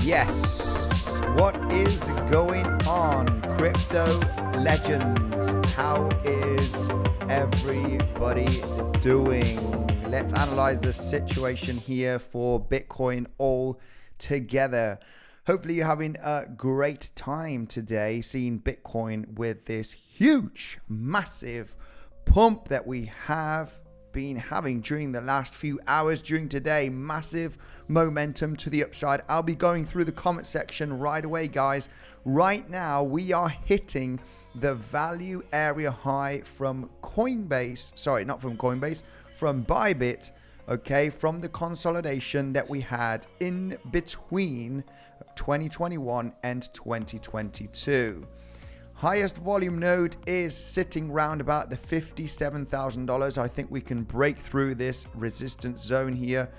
Yes, what is going on, crypto legends? How is everybody doing? Let's analyze the situation here for Bitcoin all together. Hopefully you're having a great time today seeing Bitcoin with this huge, massive pump that we have been having during the last few hours during today. Massive momentum to the upside. I'll be going through the comment section right away, guys. Right now we are hitting the value area high from Coinbase, sorry, not from Coinbase, from Bybit, okay, from the consolidation that we had in between 2021 and 2022. Highest volume node is sitting round about the $57,000. I think we can break through this resistance zone here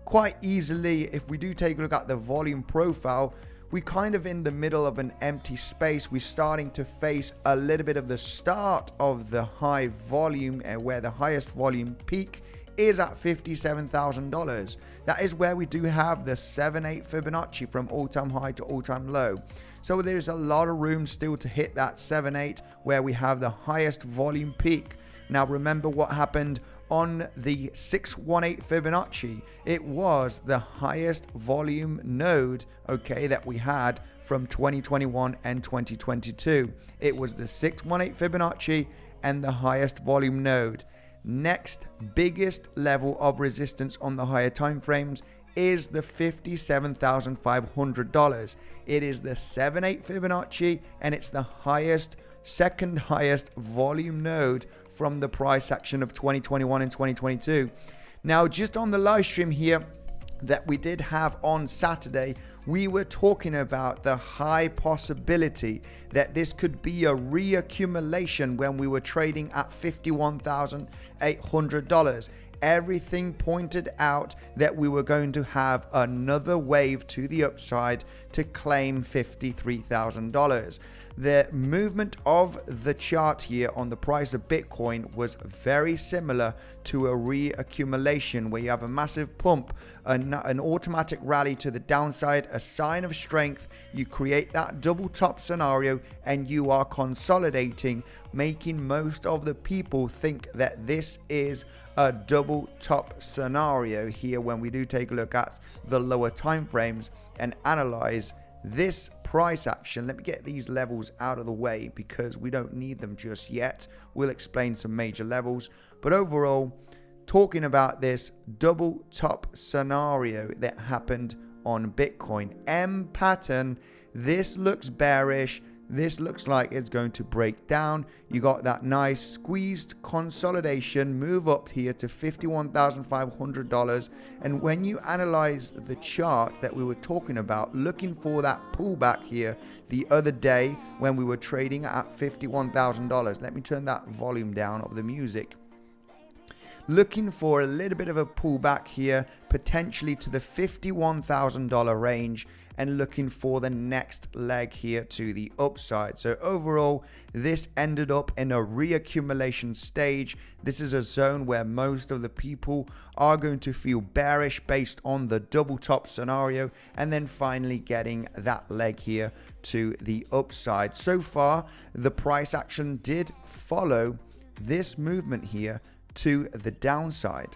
quite easily. If we do take a look at the volume profile, we're kind of in the middle of an empty space. We're starting to face a little bit of the start of the high volume, where the highest volume peak is at $57,000. That is where we do have the 7/8 Fibonacci from all-time high to all-time low. So there's a lot of room still to hit that 7/8 where we have the highest volume peak. Now remember what happened on the 6/18 Fibonacci. It was the highest volume node, okay, that we had from 2021 and 2022. It was the 6/18 Fibonacci and the highest volume node. Next biggest level of resistance on the higher time frames is the $57,500. It is the 7/8 Fibonacci and it's the highest, second highest volume node from the price action of 2021 and 2022. Now, just on the live stream here that we did have on Saturday, we were talking about the high possibility that this could be a reaccumulation when we were trading at $51,800. Everything pointed out that we were going to have another wave to the upside to claim $53,000. The movement of the chart here on the price of Bitcoin was very similar to a reaccumulation where you have a massive pump, an automatic rally to the downside, a sign of strength. You create that double top scenario and you are consolidating, making most of the people think that this is a double top scenario here when we do take a look at the lower time frames and analyze this price action. Let me get these levels out of the way because we don't need them just yet. We'll explain some major levels, but overall talking about this double top scenario that happened on Bitcoin. M pattern, this looks bearish. This looks like it's going to break down. You got that nice squeezed consolidation move up here to $51,500. And when you analyze the chart that we were talking about, looking for that pullback here the other day when we were trading at $51,000. Let me turn that volume down of the music. Looking for a little bit of a pullback here, potentially to the $51,000 range, and looking for the next leg here to the upside. So overall, this ended up in a reaccumulation stage. This is a zone where most of the people are going to feel bearish based on the double top scenario, and then finally getting that leg here to the upside. So far, the price action did follow this movement here to the downside.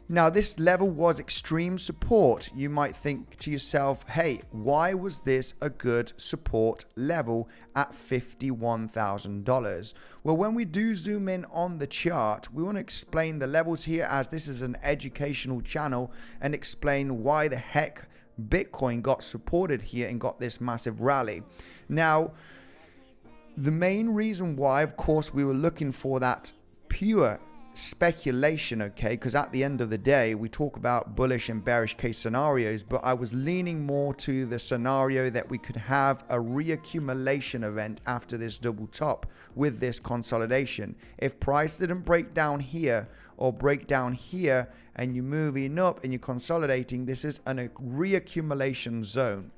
Now, this level was extreme support. You might think to yourself, hey, why was this a good support level at $51,000? Well, when we do zoom in on the chart, we want to explain the levels here, as this is an educational channel, and explain why the heck Bitcoin got supported here and got this massive rally. Now, the main reason why, of course, we were looking for that pure speculation, okay, because at the end of the day we talk about bullish and bearish case scenarios, but I was leaning more to the scenario that we could have a reaccumulation event after this double top with this consolidation. If price didn't break down here or break down here and you're moving up and you're consolidating, this is a reaccumulation zone.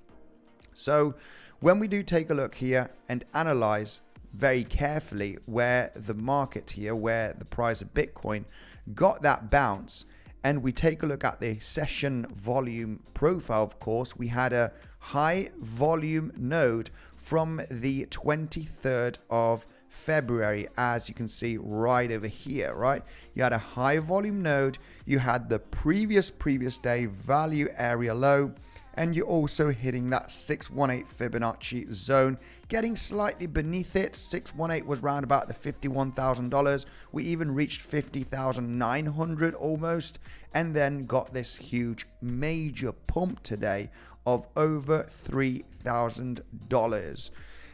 So when we do take a look here and analyze very carefully where the market here, where the price of Bitcoin got that bounce and we take a look at the session volume profile, of course, we had a high volume node from the 23rd of February, as you can see right over here, right? You had a high volume node, you had the previous day value area low, and you're also hitting that 618 Fibonacci zone, getting slightly beneath it. 618 was round about the $51,000. We even reached 50,900 almost, and then got this huge major pump today of over $3,000.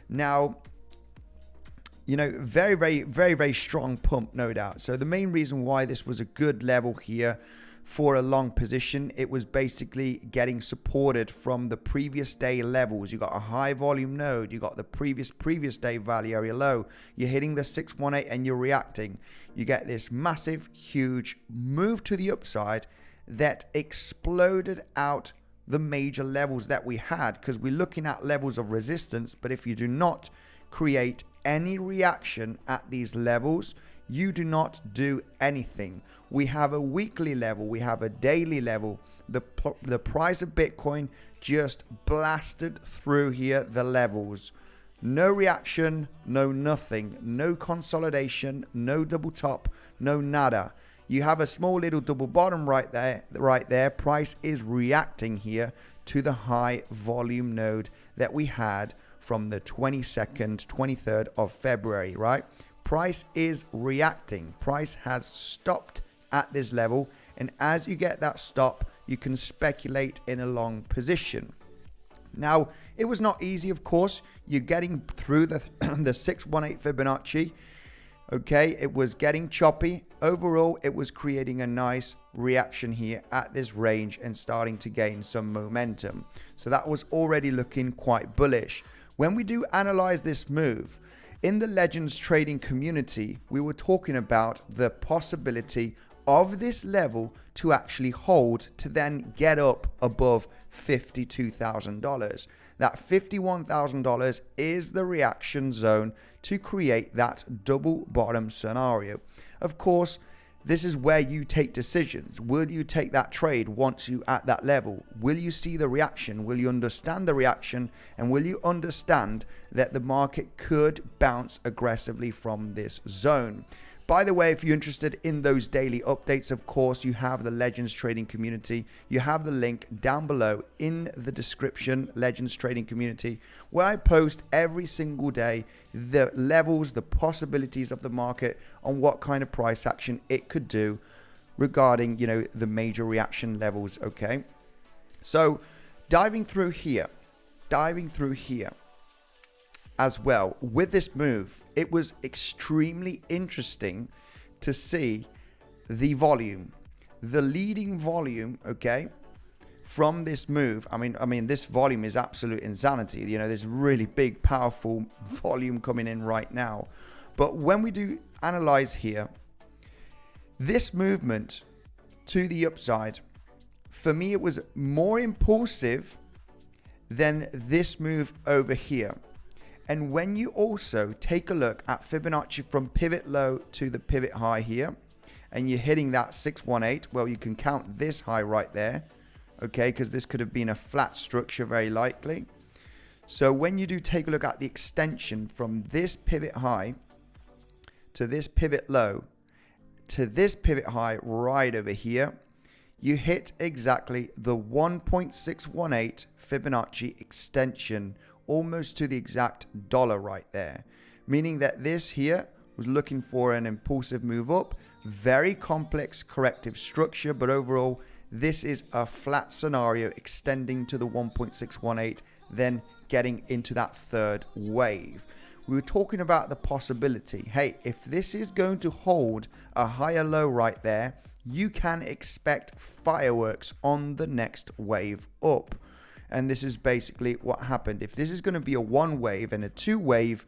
Now, you know, very strong pump, no doubt. So the main reason why this was a good level here for a long position, it was basically getting supported from the previous day levels. You got a high volume node, you got the previous day value area low, you're hitting the 618 and you're reacting. You get this massive, huge move to the upside that exploded out the major levels that we had, because we're looking at levels of resistance. But if you do not create any reaction at these levels, you do not do anything. We have a weekly level, we have a daily level. The price of Bitcoin just blasted through here, the levels. No reaction, no nothing, no consolidation, no double top, no nada. You have a small little double bottom right there. Price is reacting here to the high volume node that we had from the 22nd, 23rd of February, right? Price is reacting. Price has stopped at this level, and as you get that stop, you can speculate in a long position. Now, it was not easy, of course. You're getting through the 618 Fibonacci. Okay, it was getting choppy. Overall, it was creating a nice reaction here at this range and starting to gain some momentum. So that was already looking quite bullish. When we do analyze this move, in the Legends trading community, we were talking about the possibility of this level to actually hold to then get up above $52,000. That $51,000 is the reaction zone to create that double bottom scenario. Of course, this is where you take decisions. Will you take that trade once you at that level? Will you see the reaction? Will you understand the reaction? And will you understand that the market could bounce aggressively from this zone? By the way, if you're interested in those daily updates, of course, you have the Legends Trading Community. You have the link down below in the description, Legends Trading Community, where I post every single day the levels, the possibilities of the market, on what kind of price action it could do regarding, you know, the major reaction levels, okay? So diving through here as well with this move, it was extremely interesting to see the volume, the leading volume, okay, from this move. I mean, this volume is absolute insanity. You know, there's really big, powerful volume coming in right now. But when we do analyze here, this movement to the upside, for me, it was more impulsive than this move over here. And when you also take a look at Fibonacci from pivot low to the pivot high here, and you're hitting that 618, well, you can count this high right there, okay, because this could have been a flat structure very likely. So when you do take a look at the extension from this pivot high to this pivot low to this pivot high right over here, you hit exactly the 1.618 Fibonacci extension, almost to the exact dollar right there, meaning that this here was looking for an impulsive move up, very complex corrective structure, but overall this is a flat scenario extending to the 1.618, then getting into that third wave. We were talking about the possibility, hey, if this is going to hold a higher low right there, you can expect fireworks on the next wave up. And this is basically what happened. If this is going to be a one wave and a two wave,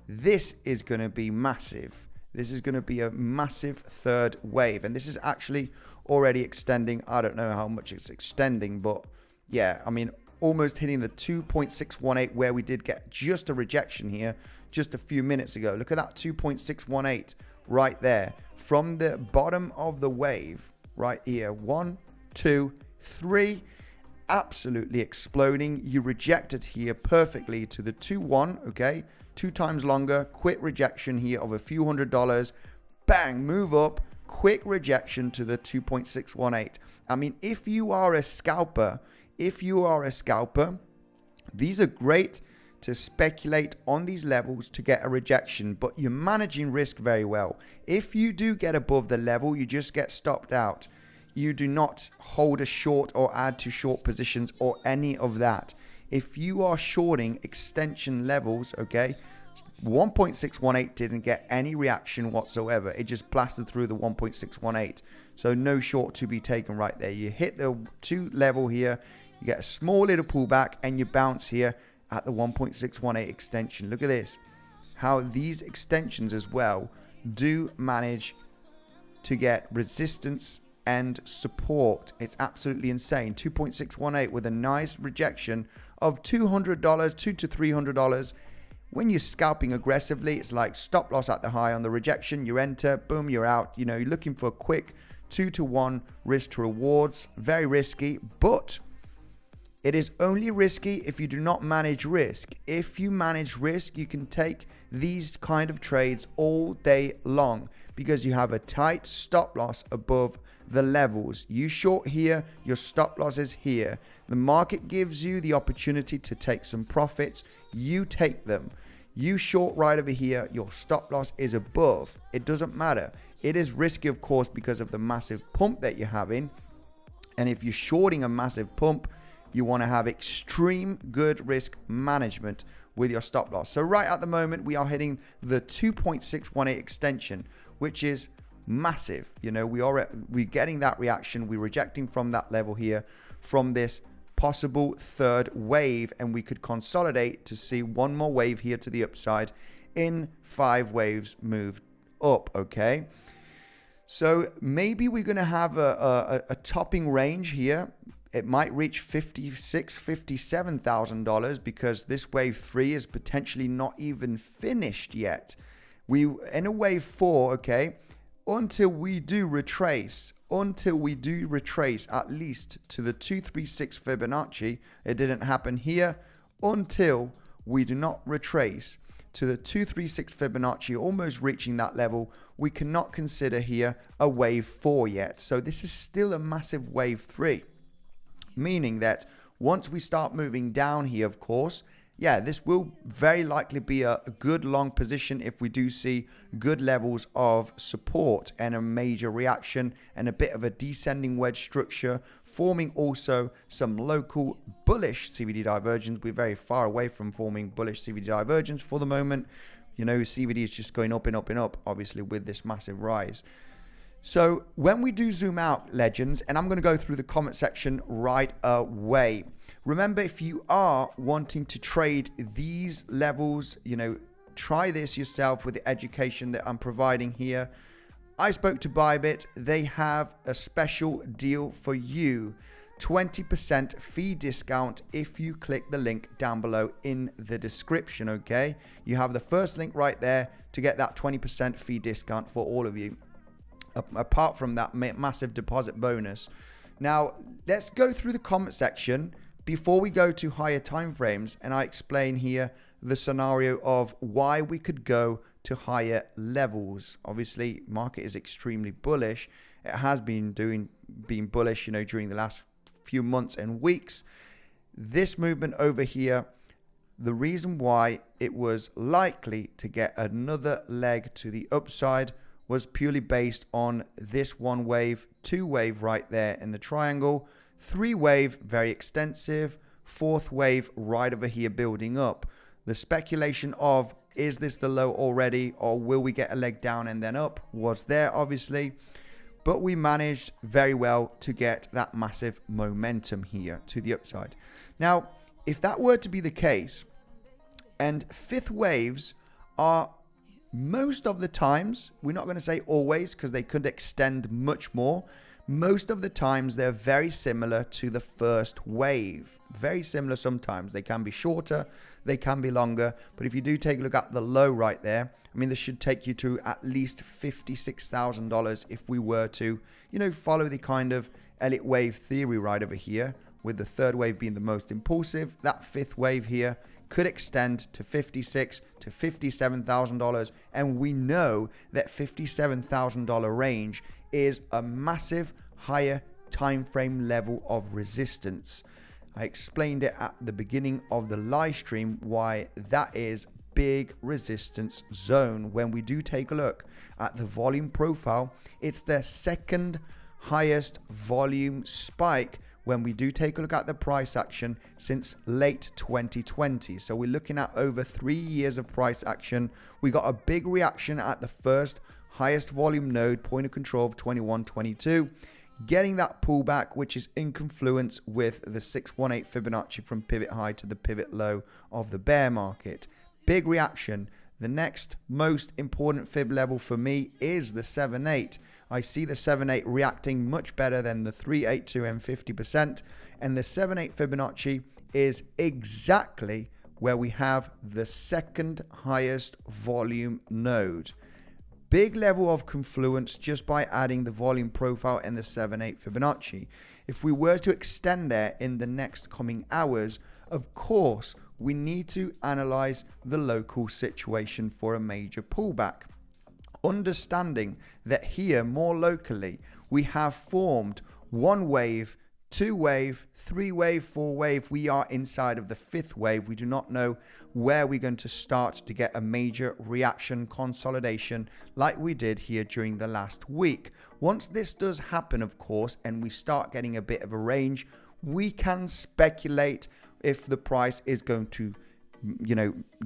this is going to be massive. This is going to be a massive third wave. And this is actually already extending. I don't know how much it's extending, but yeah, I mean, almost hitting the 2.618 where we did get just a rejection here just a few minutes ago. Look at that 2.618 right there. From the bottom of the wave right here. 1, 2, 3. Absolutely exploding. You rejected here perfectly to the 2-1, okay? 2 times longer. Quick rejection here of a few $100. Bang, move up. Quick rejection to the 2.618. I mean, if you are a scalper, these are great to speculate on these levels to get a rejection, but you're managing risk very well. If you do get above the level, you just get stopped out. You do not hold a short or add to short positions or any of that. If you are shorting extension levels, okay, 1.618 didn't get any reaction whatsoever. It just blasted through the 1.618. So no short to be taken right there. You hit the 2 level here, you get a small little pullback, and you bounce here at the 1.618 extension. Look at this. How these extensions as well do manage to get resistance and support. It's absolutely insane. 2.618 with a nice rejection of $200, $200 to $300. When you're scalping aggressively, it's like stop loss at the high on the rejection. You enter, boom, you're out. You know, you're looking for a quick 2-to-1 risk to rewards. Very risky, but it is only risky if you do not manage risk. If you manage risk, you can take these kind of trades all day long because you have a tight stop loss above the levels. You short here, your stop loss is here. The market gives you the opportunity to take some profits. You take them. You short right over here, your stop loss is above. It doesn't matter. It is risky, of course, because of the massive pump that you're having. And if you're shorting a massive pump, you want to have extreme good risk management with your stop loss. So right at the moment, we are hitting the 2.618 extension, which is massive. You know, we're getting that reaction. We're rejecting from that level here, from this possible third wave, and we could consolidate to see one more wave here to the upside in 5 waves moved up. Okay, so maybe we're going to have a topping range here. It might reach $56,000, $57,000 because this wave 3 is potentially not even finished yet. We in a wave 4, okay, until we do retrace at least to the 236 Fibonacci. It didn't happen here. Until we do not retrace to the 236 Fibonacci, almost reaching that level, we cannot consider here a wave 4 yet. So this is still a massive wave 3. Meaning that once we start moving down here, of course, yeah, this will very likely be a good long position if we do see good levels of support and a major reaction and a bit of a descending wedge structure, forming also some local bullish CVD divergence. We're very far away from forming bullish CVD divergence for the moment. You know, CVD is just going up and up and up, obviously, with this massive rise. So when we do zoom out, legends, and I'm going to go through the comment section right away. Remember, if you are wanting to trade these levels, you know, try this yourself with the education that I'm providing here. I spoke to Bybit. They have a special deal for you. 20% fee discount if you click the link down below in the description, okay? You have the first link right there to get that 20% fee discount for all of you. Apart from that massive deposit bonus. Now, let's go through the comment section before we go to higher time frames, and I explain here the scenario of why we could go to higher levels. Obviously, market is extremely bullish. It has been bullish, you know, during the last few months and weeks. This movement over here, the reason why it was likely to get another leg to the upside was purely based on this 1 wave, 2 wave right there in the triangle, 3 wave, very extensive, 4th wave right over here building up. The speculation of, is this the low already, or will we get a leg down and then up, was there obviously, but we managed very well to get that massive momentum here to the upside. Now, if that were to be the case, and 5th waves are most of the times, we're not going to say always because they could extend much more. most of the times they're very similar to the first wave. Very similar sometimes. They can be shorter, they can be longer, but if you do take a look at the low right there, I mean, this should take you to at least $56,000 if we were to, follow the kind of Elliot wave theory right over here, with the third wave being the most impulsive. That fifth wave here could extend to $56,000 to $57,000, and we know that $57,000 range is a massive higher time frame level of resistance. I explained it at the beginning of the live stream why that is big resistance zone. When we do take a look at the volume profile, it's the second highest volume spike when we do take a look at the price action since late 2020. So we're looking at over 3 years of price action. We got a big reaction at the first highest volume node, point of control of 21.22, getting that pullback, which is in confluence with the 618 Fibonacci from pivot high to the pivot low of the bear market. Big reaction. The next most important fib level for me is the 7.8. I see the 7.8 reacting much better than the 382 and 50%. And the 7.8 Fibonacci is exactly where we have the second highest volume node. Big level of confluence just by adding the volume profile and the 7.8 Fibonacci. If we were to extend there in the next coming hours, of course, we need to analyze the local situation for a major pullback. Understanding that here, more locally, we have formed one wave, two wave, three wave, four wave. We are inside of the fifth wave. We do not know where we're going to start to get a major reaction consolidation like we did here during the last week. Once this does happen, of course, and we start getting a bit of a range, we can speculate if the price is going to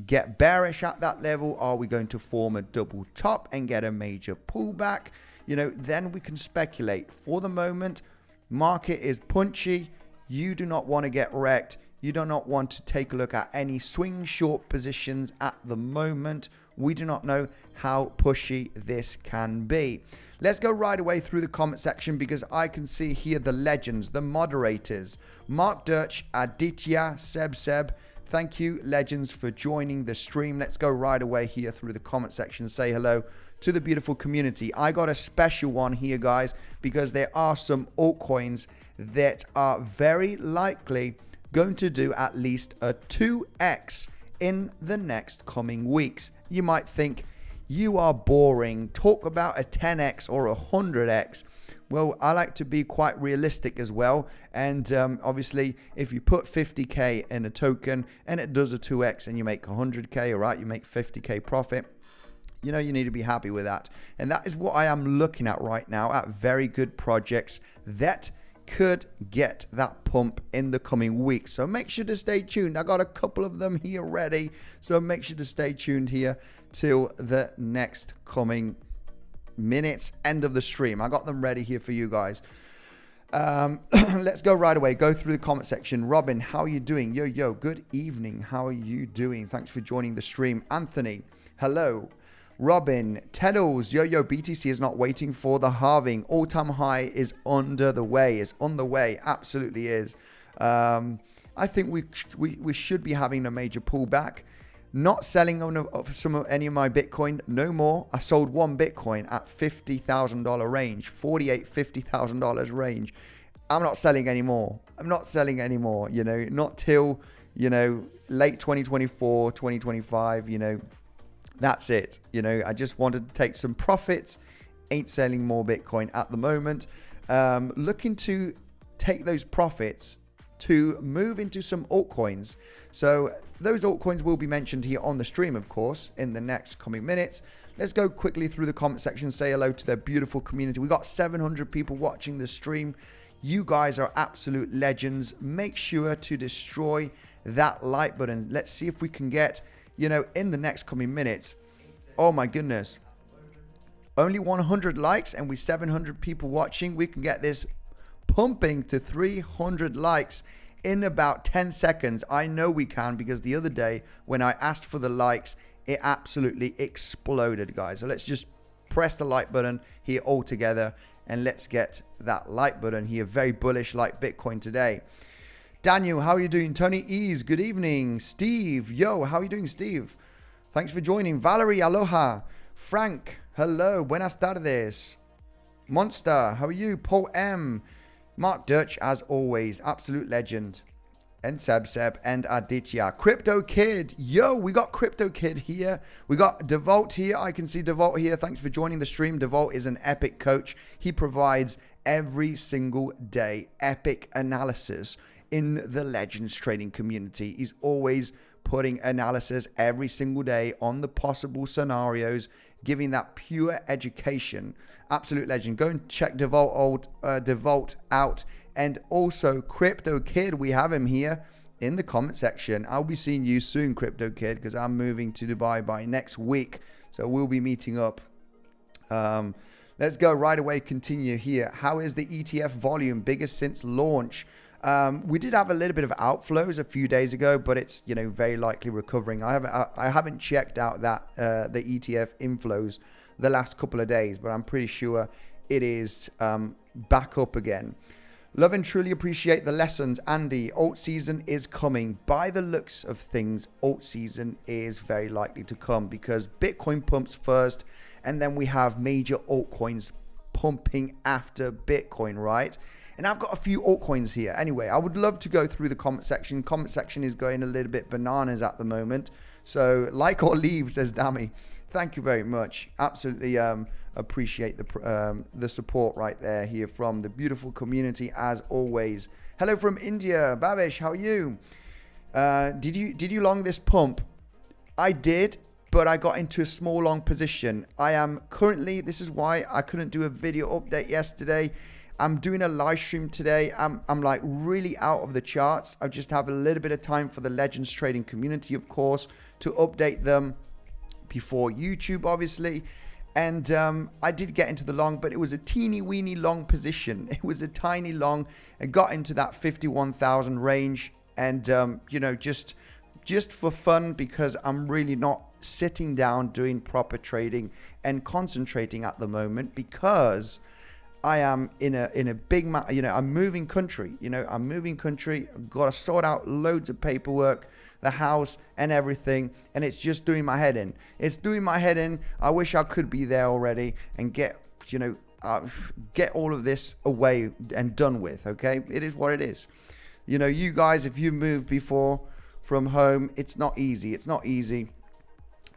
get bearish at that level. Are we going to form a double top and get a major pullback? Then we can speculate. For the moment, market is punchy. You do not want to get wrecked. You do not want to take a look at any swing short positions at the moment. We do not know how pushy this can be. Let's go right away through the comment section because I can see here the legends, the moderators. Mark Dirch, Aditya, Seb. Thank you, legends, for joining the stream. Let's go right away here through the comment section. Say hello to the beautiful community. I got a special one here, guys, because there are some altcoins that are very likely going to do at least a 2x in the next coming weeks. You might think, you are boring. Talk about a 10x or a 100x. Well, I like to be quite realistic as well. And obviously, if you put 50K in a token and it does a 2x and you make 100K, all right, you make 50K profit, you need to be happy with that. And that is what I am looking at right now, at very good projects that could get that pump in the coming weeks. So make sure to stay tuned. I got a couple of them here ready. So make sure to stay tuned here till the next coming minutes, end of the stream. I got them ready here for you guys. Let's go right away. Go through the comment section. Robin, how are you doing? Yo, good evening. How are you doing? Thanks for joining the stream. Anthony, hello. Robin, Teddles, BTC is not waiting for the halving. All-time high is on the way. Absolutely is. I think we should be having a major pullback. Not selling any of my Bitcoin, no more. I sold one Bitcoin at $50,000 range, $50,000 range. I'm not selling anymore. Not till, late 2024, 2025, that's it. I just wanted to take some profits. Ain't selling more Bitcoin at the moment. Looking to take those profits to move into some altcoins. So those altcoins will be mentioned here on the stream, of course, in the next coming minutes. Let's go quickly through the comment section, say hello to their beautiful community. We got 700 people watching the stream. You guys are absolute legends. Make sure to destroy that like button. Let's see if we can get, in the next coming minutes. Oh my goodness. Only 100 likes and we 700 people watching. We can get this pumping to 300 likes in about 10 seconds. I know we can, because the other day when I asked for the likes, it absolutely exploded, guys. So let's just press the like button here all together And let's get that like button here. Very bullish like Bitcoin today. Daniel, how are you doing? Tony Ease, good evening. Steve, yo, how are you doing, Steve? Thanks for joining. Valerie, aloha. Frank, hello. Buenas tardes. Monster, how are you? Paul M. Mark Dutch, as always, absolute legend. And Seb and Aditya. Crypto Kid, yo, we got Crypto Kid here. We got 𝗬vault here. I can see 𝗬vault here. Thanks for joining the stream. 𝗬vault is an epic coach. He provides every single day epic analysis in the Legends trading community. He's always putting analysis every single day on the possible scenarios, giving that pure education. Absolute legend. Go and check 𝗬vault out. And also Crypto Kid, we have him here in the comment section. I'll be seeing you soon, Crypto Kid, because I'm moving to Dubai by next week. So we'll be meeting up. Let's go right away, continue here. How is the ETF volume? Biggest since launch. We did have a little bit of outflows a few days ago, but it's, you know, very likely recovering. I haven't checked out that the ETF inflows the last couple of days, but I'm pretty sure it is back up again. Love and truly appreciate the lessons. Andy, alt season is coming. By the looks of things, alt season is very likely to come because Bitcoin pumps first, and then we have major altcoins pumping after Bitcoin, right? And I've got a few altcoins here. Anyway, I would love to go through the comment section. Comment section is going a little bit bananas at the moment. So like or leave, says Dami. Thank you very much. Absolutely appreciate the support right there here from the beautiful community as always. Hello from India. Bhavesh, how are you? Did you long this pump? I did, but I got into a small long position. I am currently, this is why I couldn't do a video update yesterday. I'm doing a live stream today. I'm like really out of the charts. I just have a little bit of time for the Legends trading community, of course, to update them before YouTube, obviously. And I did get into the long, but it was a teeny weeny long position. It was a tiny long. I got into that 51,000 range, and you know, just for fun, because I'm really not sitting down doing proper trading and concentrating at the moment, because I am in a big, you know, I'm moving country. You know, I'm moving country. I've got to sort out loads of paperwork, the house and everything, and it's just doing my head in. It's doing my head in. I wish I could be there already and get, you know, get all of this away and done with. Okay, it is what it is. You know, you guys, if you moved before from home, it's not easy. It's not easy,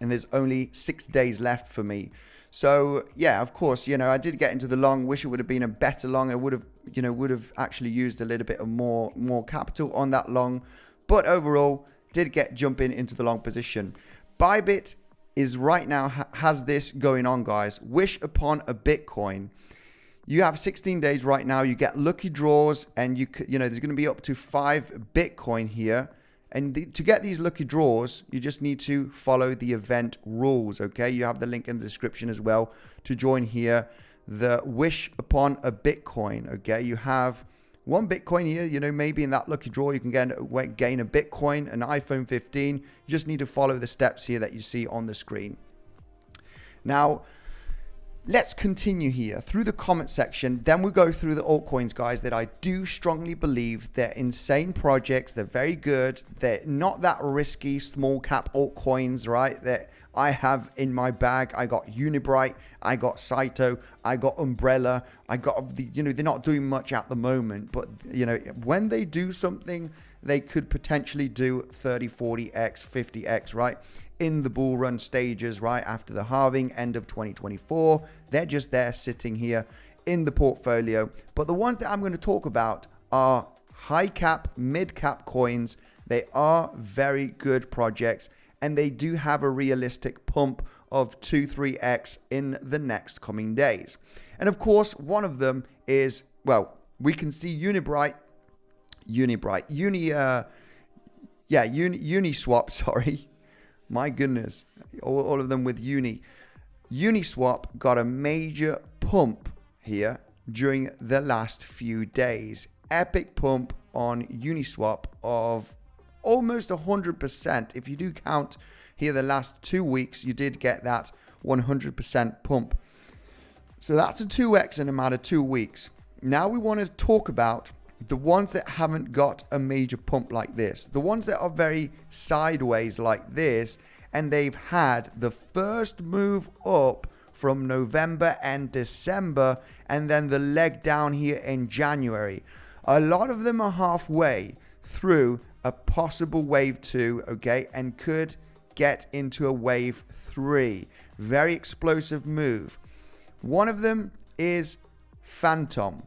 and there's only 6 days left for me. So yeah, of course, you know, I did get into the long. Wish it would have been a better long. I would have actually used a little bit of more capital on that long, but overall did jumping into the long position. Bybit is right now has this going on, guys. Wish upon a Bitcoin. You have 16 days right now. You get lucky draws, and you know there's going to be up to 5 Bitcoin here. And to get these lucky draws, you just need to follow the event rules, okay? You have the link in the description as well to join here. The wish upon a Bitcoin, okay? You have 1 Bitcoin here, you know, maybe in that lucky draw, you can gain a Bitcoin, an iPhone 15. You just need to follow the steps here that you see on the screen. Now, let's continue here through the comment section. Then we go through the altcoins, guys, that I do strongly believe they're insane projects. They're very good. They're not that risky small cap altcoins, right? That I have in my bag. I got Unibright, I got Saito, I got Umbrella. I got the, you know, they're not doing much at the moment, but you know, when they do something, they could potentially do 30, 40x, 50x, right? In the bull run stages, right after the halving, end of 2024. They're just there sitting here in the portfolio. But the ones that I'm going to talk about are high cap, mid cap coins. They are very good projects, and they do have a realistic pump of 2-3x in the next coming days. And of course, one of them is, well, we can see Uniswap, sorry. My goodness, all of them with Uniswap got a major pump here during the last few days. Epic pump on Uniswap of almost 100%. If you do count here the last 2 weeks, you did get that 100% pump. So that's a 2x in a matter of 2 weeks. Now we want to talk about the ones that haven't got a major pump like this, the ones that are very sideways like this, and they've had the first move up from November and December, and then the leg down here in January. A lot of them are halfway through a possible wave 2, okay, and could get into a wave 3. Very explosive move. One of them is Phantom.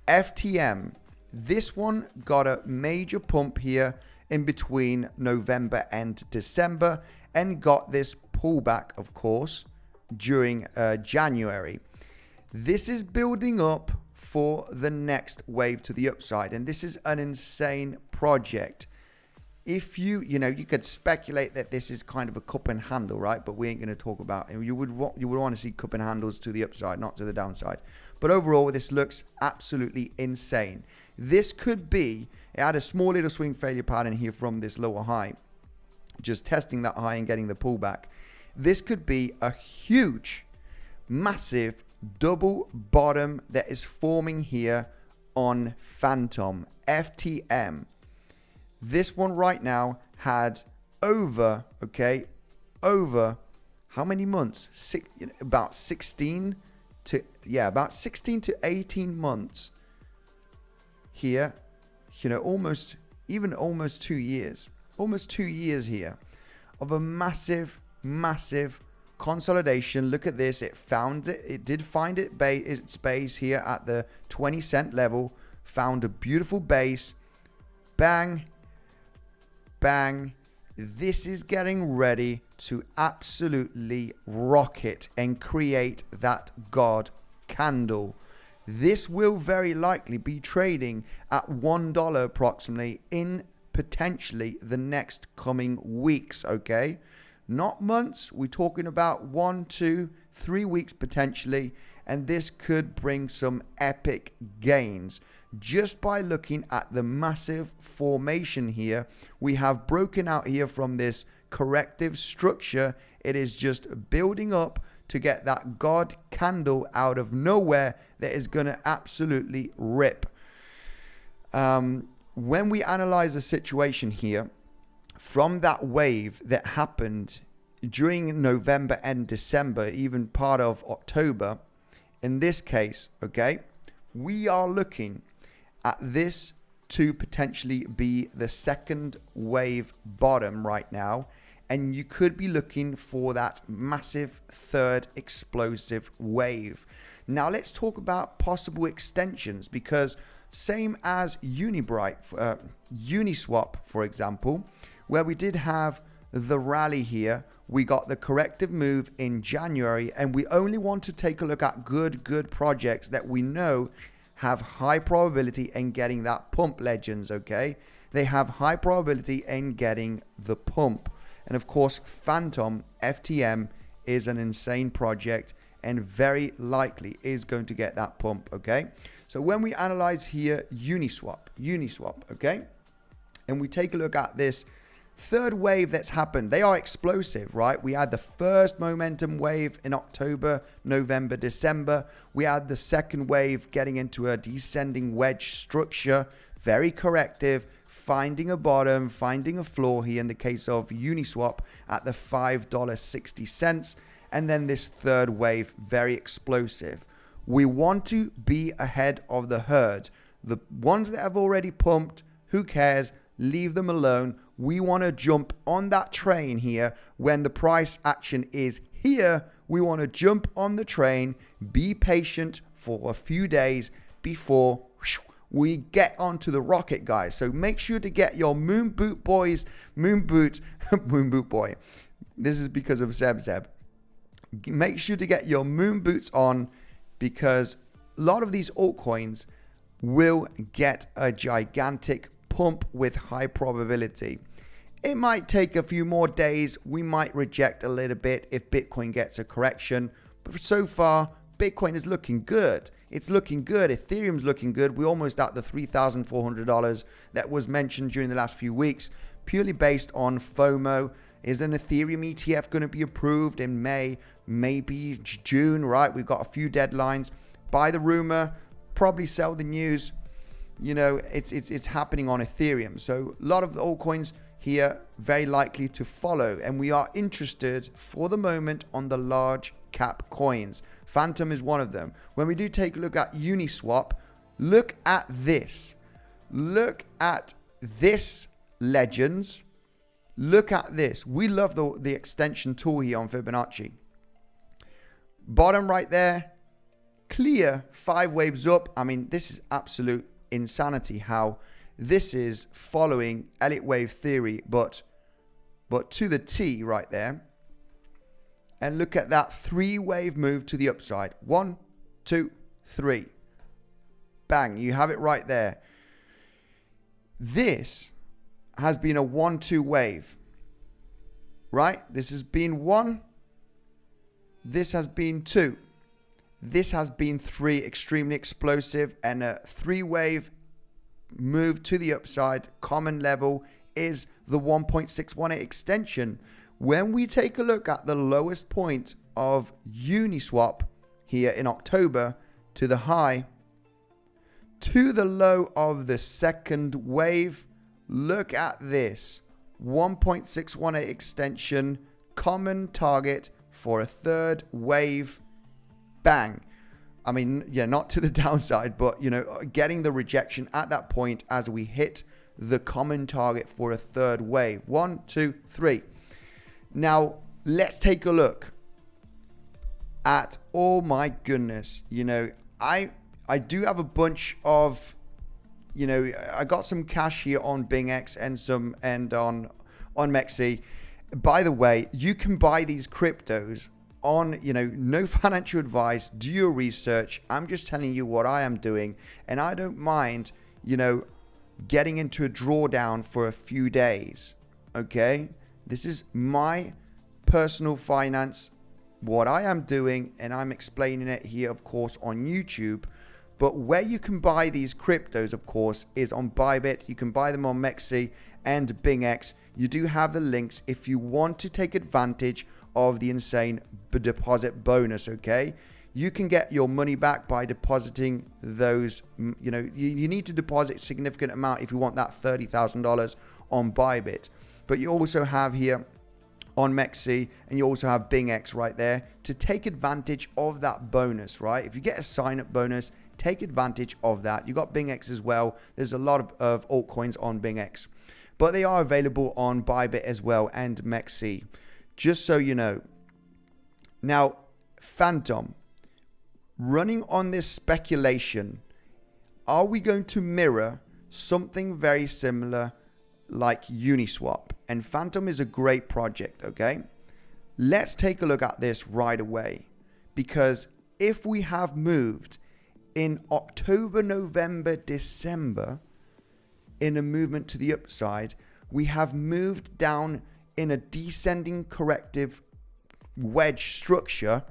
FTM. This one got a major pump here in between November and December and got this pullback, of course, during January. This is building up for the next wave to the upside, and this is an insane project. If you could speculate that this is kind of a cup and handle, right? But we ain't going to talk about it. You would want to see cup and handles to the upside, not to the downside. But overall, this looks absolutely insane. This could be, it had a small little swing failure pattern here from this lower high, just testing that high and getting the pullback. This could be a huge, massive double bottom that is forming here on Phantom, FTM. This one right now had over how many months? About 16 to 18 months here, almost 2 years. Almost 2 years here of a massive consolidation. Look at this. It did find its base here at the 20-cent level, found a beautiful base. Bang, bang. This is getting ready to absolutely rocket and create that God candle. This will very likely be trading at $1 approximately in potentially the next coming weeks, okay? Not months. We're talking about 1, 2, 3 weeks potentially, and this could bring some epic gains. Just by looking at the massive formation here, we have broken out here from this corrective structure. It is just building up to get that God candle out of nowhere that is going to absolutely rip. When we analyze the situation here, from that wave that happened during November and December, even part of October, in this case, okay, we are looking at this to potentially be the second wave bottom right now, and you could be looking for that massive third explosive wave. Now let's talk about possible extensions, because same as Uniswap, for example, where we did have the rally here, we got the corrective move in January, and we only want to take a look at good projects that we know have high probability in getting that pump, legends, okay? They have high probability in getting the pump. And of course, Phantom, FTM, is an insane project and very likely is going to get that pump, okay? So when we analyze here Uniswap, okay? And we take a look at this third wave that's happened. They are explosive, right? We had the first momentum wave in October, November, December. We had the second wave getting into a descending wedge structure, very corrective, finding a bottom, finding a floor here in the case of Uniswap at the $5.60. And then this third wave, very explosive. We want to be ahead of the herd. The ones that have already pumped, who cares? Leave them alone. We want to jump on that train here when the price action is here. We want to jump on the train, be patient for a few days before we get onto the rocket, guys. So make sure to get your moon boot boy. This is because of Zeb. Make sure to get your moon boots on, because a lot of these altcoins will get a gigantic pump with high probability. It might take a few more days. We might reject a little bit if Bitcoin gets a correction. But so far, Bitcoin is looking good. It's looking good. Ethereum's looking good. We're almost at the $3,400 that was mentioned during the last few weeks, purely based on FOMO. Is an Ethereum ETF going to be approved in May, maybe June, right? We've got a few deadlines. Buy the rumor, probably sell the news. You know, it's happening on Ethereum. So a lot of the altcoins here very likely to follow, and we are interested for the moment on the large cap coins. Phantom is one of them. When we do take a look at Uniswap, look at this. Look at this, legends. Look at this. We love the extension tool here on Fibonacci. Bottom right there, clear 5 waves up. I mean, this is absolute insanity how this is following Elliot wave theory, but to the T right there. And look at that 3-wave move to the upside. 1, 2, 3. Bang, you have it right there. This has been a 1-2 wave, right? This has been 1. This has been 2. This has been 3, extremely explosive, and a 3-wave move to the upside. Common level is the 1.618 extension. When we take a look at the lowest point of Uniswap here in October to the high, to the low of the second wave, look at this 1.618 extension, common target for a 3rd wave. Bang. I mean, yeah, not to the downside, but, you know, getting the rejection at that point as we hit the common target for a 3rd wave. 1, 2, 3. Now, let's take a look at, oh my goodness, you know, I do have a bunch of, you know, I got some cash here on BingX and on 𝗖𝗫𝗄𝗃. By the way, you can buy these cryptos on, you know, no financial advice. Do your research. I'm just telling you what I am doing, and I don't mind, you know, getting into a drawdown for a few days. Okay, this is my personal finance, what I am doing, and I'm explaining it here, of course, on YouTube. But where you can buy these cryptos, of course, is on Bybit. You can buy them on 𝗕𝗄𝗃 and BingX. You do have the links if you want to take advantage of the insane deposit bonus, okay? You can get your money back by depositing those, you know, you need to deposit a significant amount if you want that $30,000 on Bybit. But you also have here on 𝗕𝗄𝗃, and you also have BingX right there to take advantage of that bonus, right? If you get a sign-up bonus, take advantage of that. You got BingX as well. There's a lot of altcoins on BingX, but they are available on Bybit as well and 𝗕𝗄𝗃, just so you know. Now, Phantom, running on this speculation, are we going to mirror something very similar like Uniswap? And Phantom is a great project, okay? Let's take a look at this right away, because if we have moved in October, November, December in a movement to the upside, we have moved down in a descending corrective wedge structure.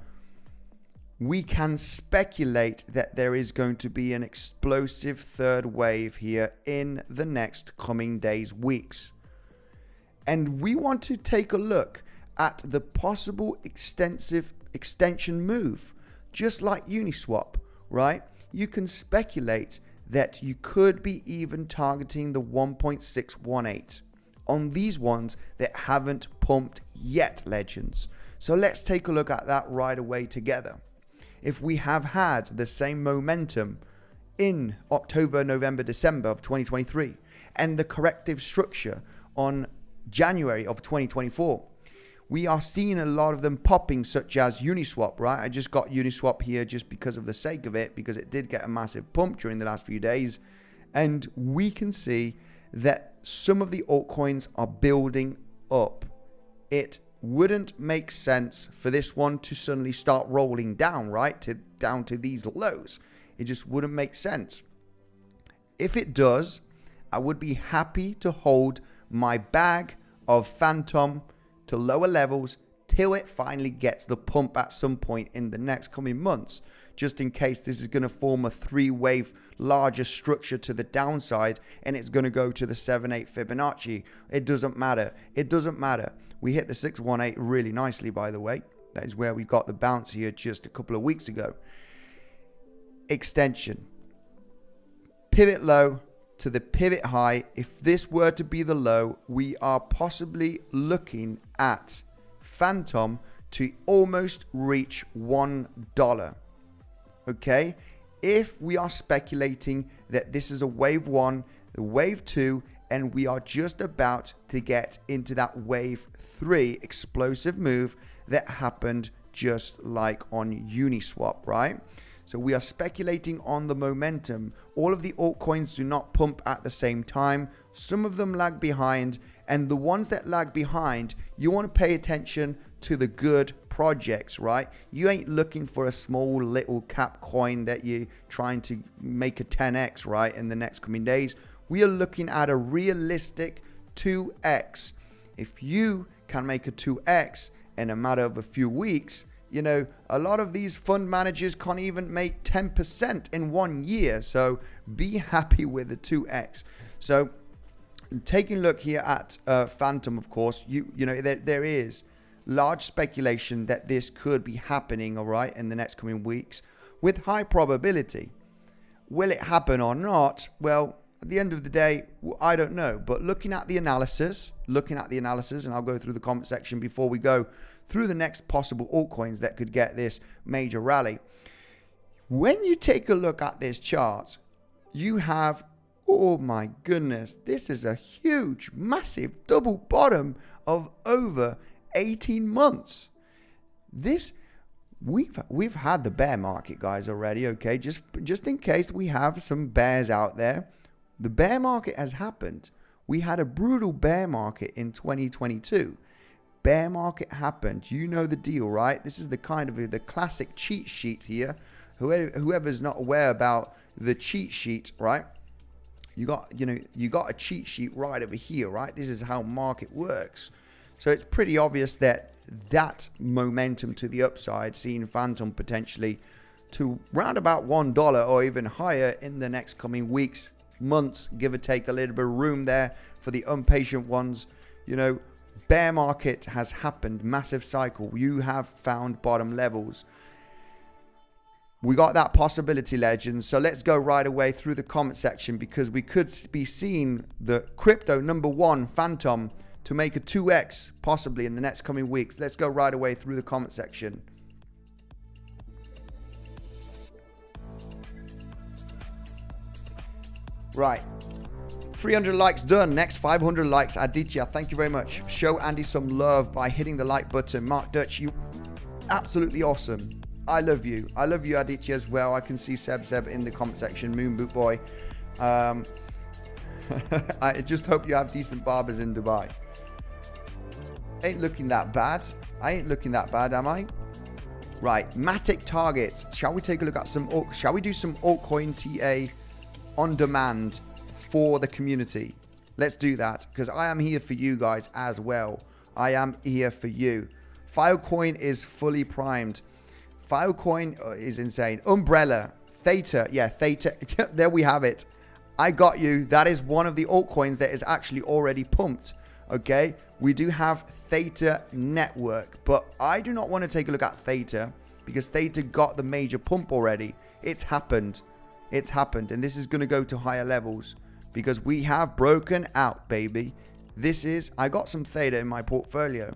We can speculate that there is going to be an explosive 3rd wave here in the next coming days, weeks. And we want to take a look at the possible extension move, just like Uniswap, right? You can speculate that you could be even targeting the 1.618 on these ones that haven't pumped yet, legends. So let's take a look at that right away together. If we have had the same momentum in October, November, December of 2023 and the corrective structure on January of 2024, we are seeing a lot of them popping, such as Uniswap, right? I just got Uniswap here just because of the sake of it, because it did get a massive pump during the last few days. And we can see that some of the altcoins are building up. It wouldn't make sense for this one to suddenly start rolling down, right? Down to these lows. It just wouldn't make sense. If it does, I would be happy to hold my bag of Phantom to lower levels, until it finally gets the pump at some point in the next coming months, just in case this is going to form a 3-wave larger structure to the downside and it's going to go to the 7/8 Fibonacci. It doesn't matter. It doesn't matter. We hit the 618 really nicely, by the way. That is where we got the bounce here just a couple of weeks ago. Extension. Pivot low to the pivot high. If this were to be the low, we are possibly looking at Phantom to almost reach $1. Okay? If we are speculating that this is a wave 1, the wave 2, and we are just about to get into that wave 3 explosive move that happened just like on Uniswap, right? So we are speculating on the momentum. All of the altcoins do not pump at the same time. Some of them lag behind, and the ones that lag behind, you want to pay attention to the good projects, right? You ain't looking for a small little cap coin that you're trying to make a 10x, right, in the next coming days. We are looking at a realistic 2x. If you can make a 2x in a matter of a few weeks, you know, a lot of these fund managers can't even make 10% in 1 year. So be happy with the 2x. So taking a look here at Phantom, of course, you know, there is large speculation that this could be happening, all right, in the next coming weeks with high probability. Will it happen or not? Well, at the end of the day, I don't know. But looking at the analysis, and I'll go through the comment section before we go through the next possible altcoins that could get this major rally. When you take a look at this chart, you have, oh my goodness, this is a huge, massive double bottom of over 18 months. This, we've had the bear market, guys, already, okay? Just in case we have some bears out there. The bear market has happened. We had a brutal bear market in 2022. Bear market happened. You know the deal, right? This is the kind of the classic cheat sheet here. Whoever's not aware about the cheat sheet, right? You got a cheat sheet right over here, right? This is how market works. So it's pretty obvious that momentum to the upside, seeing Phantom potentially to round about $1 or even higher in the next coming weeks, months, give or take a little bit of room there for the impatient ones. You know, bear market has happened, massive cycle. You have found bottom levels. We got that possibility, legends. So let's go right away through the comment section, because we could be seeing the crypto number 1 Phantom to make a 2x possibly in the next coming weeks. Let's go right away through the comment section. Right, 300 likes done. Next 500 likes. 𝗖liche, thank you very much. Show Andy some love by hitting the like button. Mark Dutch, you absolutely awesome. I love you. I love you, 𝗖liche, as well. I can see 𝗬𝗬𝘆 in the comment section. Moonboot boy. I just hope you have decent barbers in Dubai. Ain't looking that bad. I ain't looking that bad, am I? Right, Matic targets. Shall we take a look at some? Shall we do some altcoin TA on demand for the community? Let's do that, because I am here for you guys as well. I am here for you. Filecoin is fully primed. Filecoin is insane. Umbrella, Theta, yeah, Theta. There we have it. I got you. That is one of the altcoins that is actually already pumped. Okay, we do have Theta network, but I do not want to take a look at Theta because Theta got the major pump already. It's happened. It's happened, and this is going to go to higher levels because we have broken out, baby. This is, I got some Theta in my portfolio.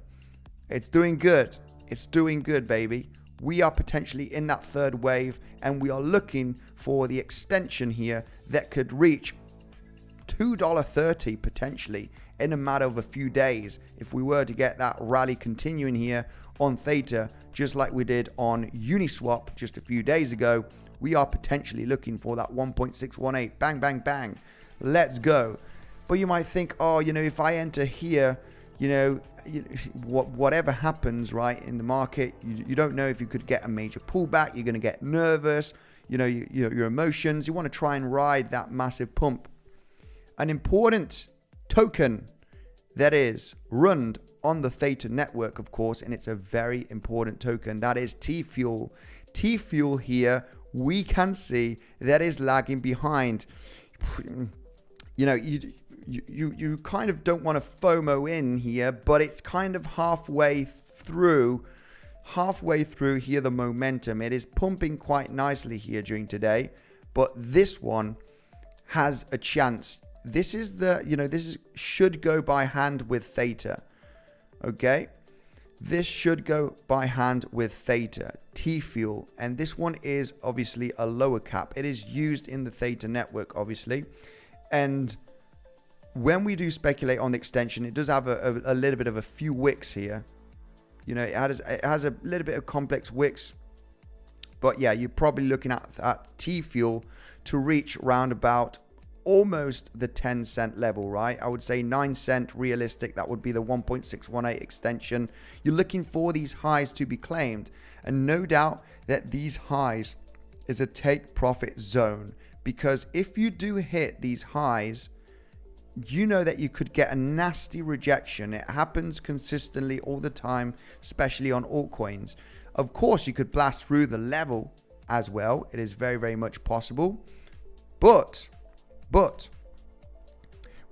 It's doing good. It's doing good, baby. We are potentially in that third wave, and we are looking for the extension here that could reach $2.30 potentially in a matter of a few days if we were to get that rally continuing here on Theta, just like we did on Uniswap just a few days ago. We are potentially looking for that 1.618. Bang, bang, bang. Let's go. But you might think, oh, you know, if I enter here, you know, whatever happens, right, in the market, you don't know if you could get a major pullback. You're going to get nervous. You know, your emotions. You want to try and ride that massive pump. An important token that is run on the Theta network, of course, and it's a very important token. That is 𝗕𝗡uel. 𝗕𝗡uel here, we can see that is lagging behind. You know, you kind of don't want to FOMO in here, but it's kind of halfway through here, the momentum. It is pumping quite nicely here during today, but this one has a chance. This is the, you know, this should go by hand with Theta. Okay, this should go by hand with Theta, 𝗕𝗡uel, and this one is obviously a lower cap. It is used in the Theta network, obviously, and when we do speculate on the extension, it does have a little bit of a few wicks here. You know, it has a little bit of complex wicks, but yeah, you're probably looking at 𝗕𝗡uel to reach round about almost the 10-cent level, right? I would say 9-cent realistic. That would be the 1.618 extension. You're looking for these highs to be claimed, and no doubt that these highs is a take profit zone, because if you do hit these highs, you know that you could get a nasty rejection. It happens consistently all the time, especially on altcoins. Of course, you could blast through the level as well. It is very, very much possible, but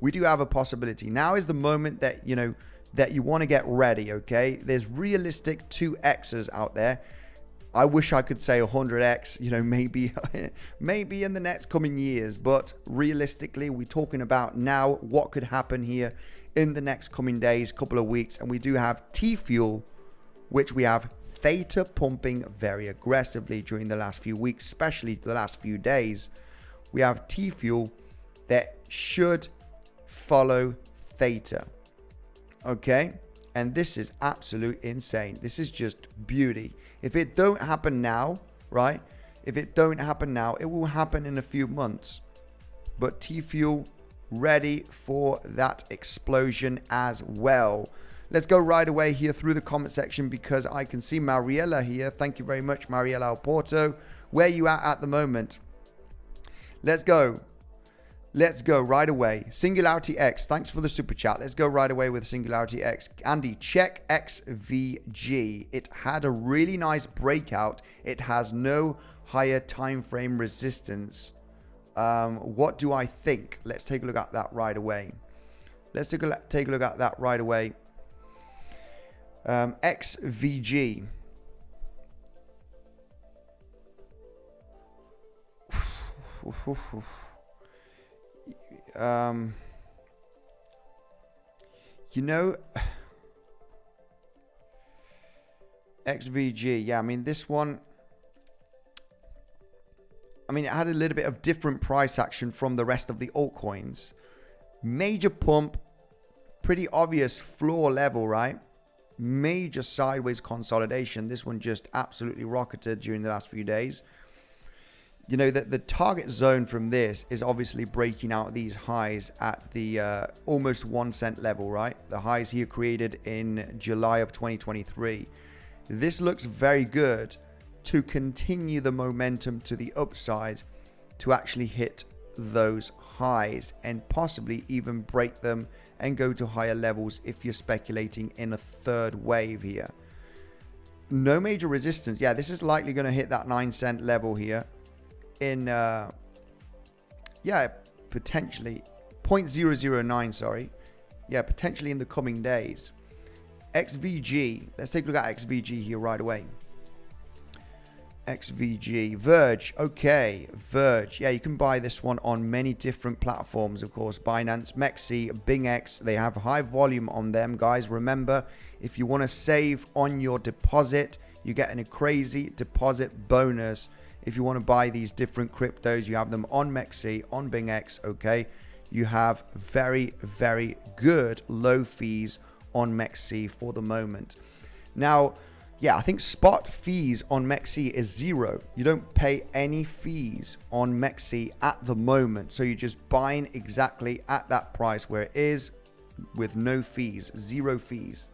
we do have a possibility. Now is the moment that, you know, that you want to get ready. Okay, there's realistic 2x's out there. I wish I could say 100x, you know, maybe in the next coming years, but realistically, we're talking about now what could happen here in the next coming days, couple of weeks. And we do have 𝗕𝗡uel, which we have Theta pumping very aggressively during the last few weeks, especially the last few days. We have 𝗕𝗡uel that should follow Theta. Okay, and this is absolute insane. This is just beauty. If it don't happen now, right? If it don't happen now, it will happen in a few months. But 𝗕𝗡uel ready for that explosion as well. Let's go right away here through the comment section, because I can see Mariela here. Thank you very much, Mariela Alporto. Where you at the moment? Let's go. Let's go right away. 𝗖𝗺𝗆𝗃, thanks for the super chat. Let's go right away with 𝗖𝗺𝗆𝗃. Andy, check XVG. It had a really nice breakout. It has no higher time frame resistance. What do I think? Let's take a look at that right away. Let's take a look at that right away. XVG. You know, XVG, yeah, I mean, this one, I mean, it had a little bit of different price action from the rest of the altcoins. Major pump, pretty obvious floor level, right? Major sideways consolidation. This one just absolutely rocketed during the last few days. You know, that the target zone from this is obviously breaking out these highs at the almost 1 cent level, right? The highs here created in July of 2023. This looks very good to continue the momentum to the upside, to actually hit those highs and possibly even break them and go to higher levels if you're speculating in a third wave here. No major resistance. Yeah, this is likely going to hit that 9 cent level here in potentially 0.009, sorry. Yeah, potentially in the coming days. XVG, let's take a look at XVG here right away. XVG, Verge, okay, Verge. Yeah, you can buy this one on many different platforms, of course. Binance, 𝗖𝗆𝗆𝗃, BingX, they have high volume on them, guys. Remember, if you want to save on your deposit, you're getting a crazy deposit bonus. If you want to buy these different cryptos, you have them on 𝗖𝗆𝗆𝗃, on BingX, okay? You have very, very good low fees on 𝗖𝗆𝗃 for the moment. Now, yeah, I think spot fees on 𝗖𝗆𝗃 is 0. You don't pay any fees on 𝗖𝗆𝗃 at the moment. So you're just buying exactly at that price where it is with no fees, 0 fees,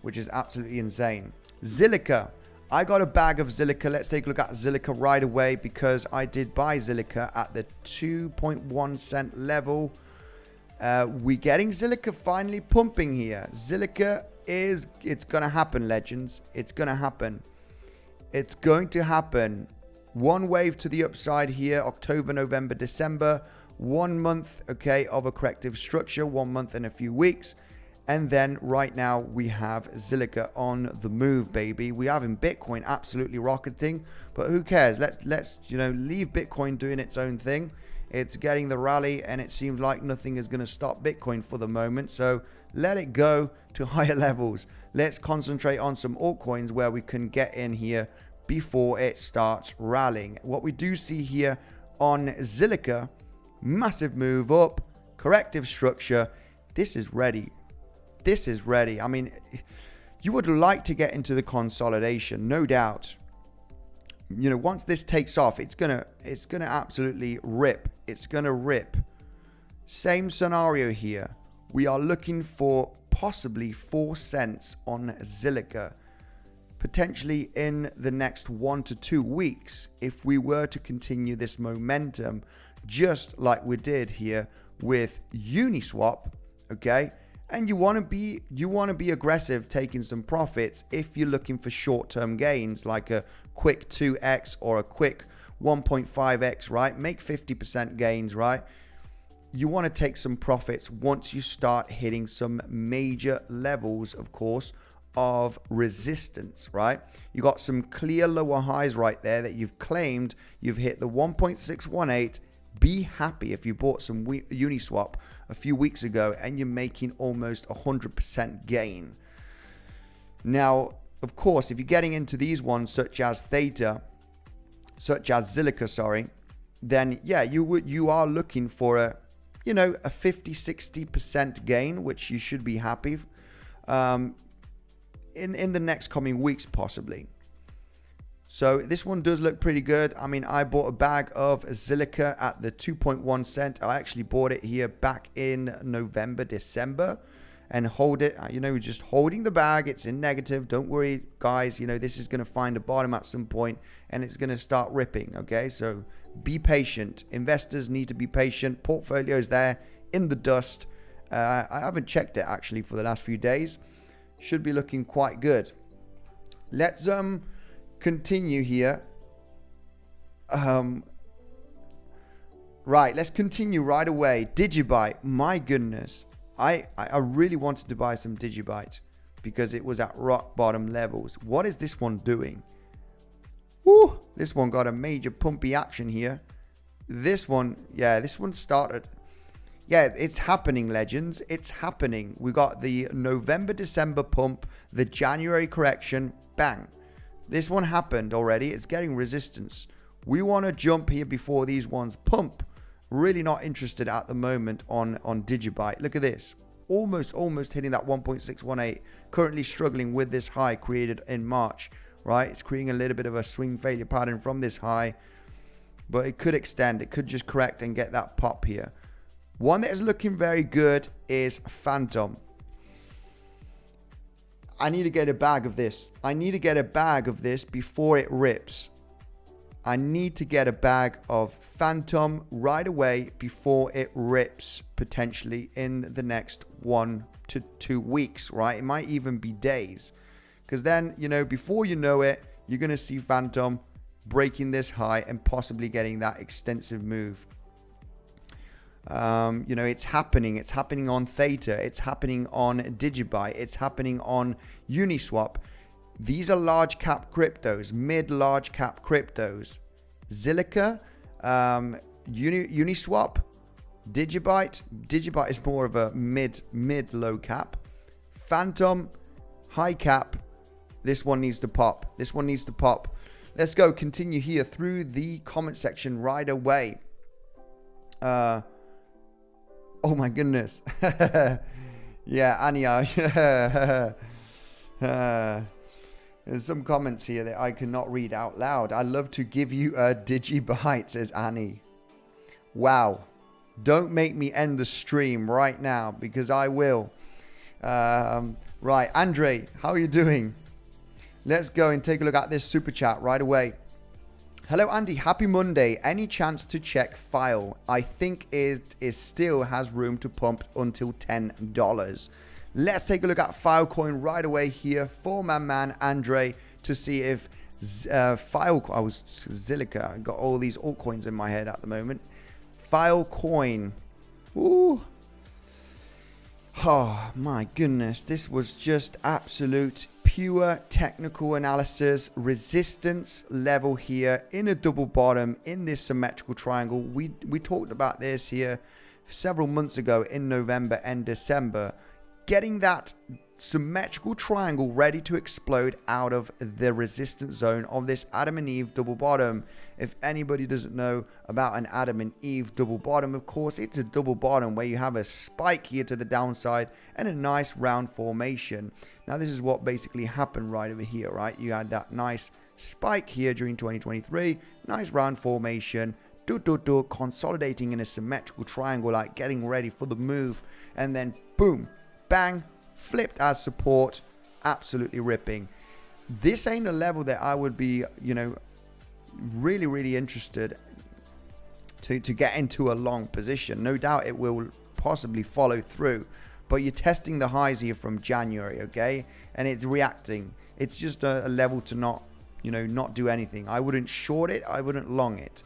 which is absolutely insane. 𝗬ci𝗺𝗃. I got a bag of 𝗬ci𝗺𝗃. Let's take a look at 𝗬ci𝗺𝗃 right away, because I did buy 𝗬ci𝗺𝗃 at the 2.1 cent level. We're getting 𝗬ci𝗺𝗃 finally pumping here. 𝗬ci𝗺𝗃 it's going to happen, legends. It's going to happen. It's going to happen. One wave to the upside here, October, November, December. 1 month, okay, of a corrective structure, 1 month and a few weeks. And then right now we have 𝗖cie on the move, baby. We have in Bitcoin absolutely rocketing, but who cares? Let's leave Bitcoin doing its own thing. It's getting the rally, and it seems like nothing is going to stop Bitcoin for the moment. So let it go to higher levels. Let's concentrate on some altcoins where we can get in here before it starts rallying. What we do see here on 𝗖cie, massive move up, corrective structure. This is ready. This is ready. I mean, you would like to get into the consolidation, no doubt. Once this takes off, it's gonna absolutely rip. It's gonna rip. Same scenario here. We are looking for possibly 4 cents on 𝗖cie, potentially in the next 1 to 2 weeks, if we were to continue this momentum, just like we did here with Uniswap, okay? And you want to be aggressive, taking some profits if you're looking for short-term gains, like a quick 2x or a quick 1.5x, right? Make 50% gains, right? You want to take some profits once you start hitting some major levels, of course, of resistance, right? You got some clear lower highs right there that you've claimed. You've hit the 1.618. Be happy if you bought some Uniswap a few weeks ago and you're making almost 100% gain. Now, of course, if you're getting into these ones such as 𝗖cie, then yeah, you are looking for a 50-60% gain, which you should be happy in the next coming weeks possibly. So this one does look pretty good. I mean, I bought a bag of 𝗖cie at the 2.1 cent. I actually bought it here back in November, December, and hold it. Just holding the bag. It's in negative. Don't worry, guys. This is going to find a bottom at some point, and it's going to start ripping. Okay, so be patient. Investors need to be patient. Portfolio's there in the dust. I haven't checked it actually for the last few days. Should be looking quite good. Let's continue here. Right, let's continue right away. DigiByte, my goodness, I really wanted to buy some DigiByte because it was at rock bottom levels. What is this one doing? Woo, this one got a major pumpy action here. This one started. Yeah, it's happening, legends. It's happening. We got the November, December pump, the January correction, bang. This one happened already. It's getting resistance. We want to jump here before these ones pump. Really not interested at the moment on DigiByte. Look at this. Almost hitting that 1.618. Currently struggling with this high created in March, right? It's creating a little bit of a swing failure pattern from this high, but it could extend. It could just correct and get that pop here. One that is looking very good is Phantom. I need to get a bag of this. I need to get a bag of this before it rips. I need to get a bag of Phantom right away before it rips, potentially in the next 1 to 2 weeks, right? It might even be days. Because then, before you know it, you're going to see Phantom breaking this high and possibly getting that extensive move. It's happening. It's happening on Theta. It's happening on DigiByte. It's happening on Uniswap. These are large cap cryptos, mid-large cap cryptos. 𝗖cie, Uniswap, DigiByte. DigiByte is more of a mid-low cap. Phantom, high cap. This one needs to pop. This one needs to pop. Let's go. Continue here through the comment section right away. Oh my goodness. Yeah, Anya. There's some comments here that I cannot read out loud. I love to give you a DigiByte, says Annie. Wow. Don't make me end the stream right now because I will. Right, Andre, how are you doing? Let's go and take a look at this super chat right away. Hello, Andy. Happy Monday. Any chance to check File? I think it still has room to pump until $10. Let's take a look at Filecoin right away here for my man Andre to see if Filecoin, I was 𝗖liche, I got all these altcoins in my head at the moment. Filecoin, ooh, oh my goodness, this was just absolute pure technical analysis. Resistance level here in a double bottom in this symmetrical triangle. We talked about this here several months ago in November and December, getting that symmetrical triangle ready to explode out of the resistance zone of this Adam and Eve double bottom. If anybody doesn't know about an Adam and Eve double bottom, of course it's a double bottom where you have a spike here to the downside and a nice round formation. Now this is what basically happened right over here, right? You had that nice spike here during 2023, nice round formation, consolidating in a symmetrical triangle, like getting ready for the move, and then boom, bang, flipped as support. Absolutely ripping. This ain't a level that I would be, you know, really interested to get into a long position. No doubt it will possibly follow through, but you're testing the highs here from January, okay, and it's reacting. It's just a level to not, you know, not do anything. I wouldn't short it, I wouldn't long it.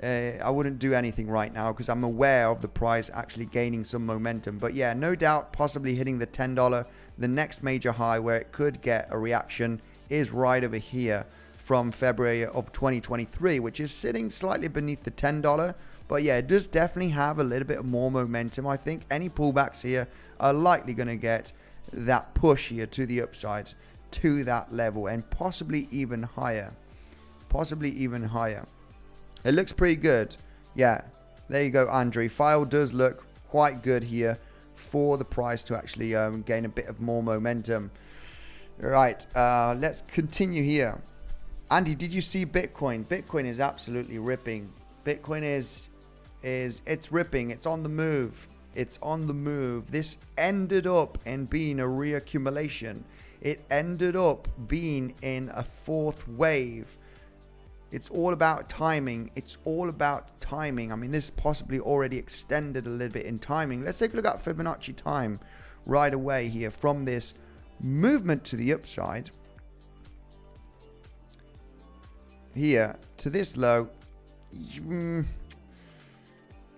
I wouldn't do anything right now because I'm aware of the price actually gaining some momentum. But yeah, no doubt possibly hitting the $10. The next major high where it could get a reaction is right over here from February of 2023, which is sitting slightly beneath the $10. But yeah, it does definitely have a little bit more momentum. I think any pullbacks here are likely going to get that push here to the upside to that level and possibly even higher. Possibly even higher. It looks pretty good. Yeah, there you go, Andre. File does look quite good here for the price to actually gain a bit of more momentum. Right, let's continue here. Andy, did you see Bitcoin? Bitcoin is absolutely ripping. Bitcoin is it's ripping. It's on the move. It's on the move. This ended up in being a reaccumulation. It ended up being in a fourth wave. It's all about timing. It's all about timing. I mean, this possibly already extended a little bit in timing. Let's take a look at Fibonacci time right away here from this movement to the upside here to this low.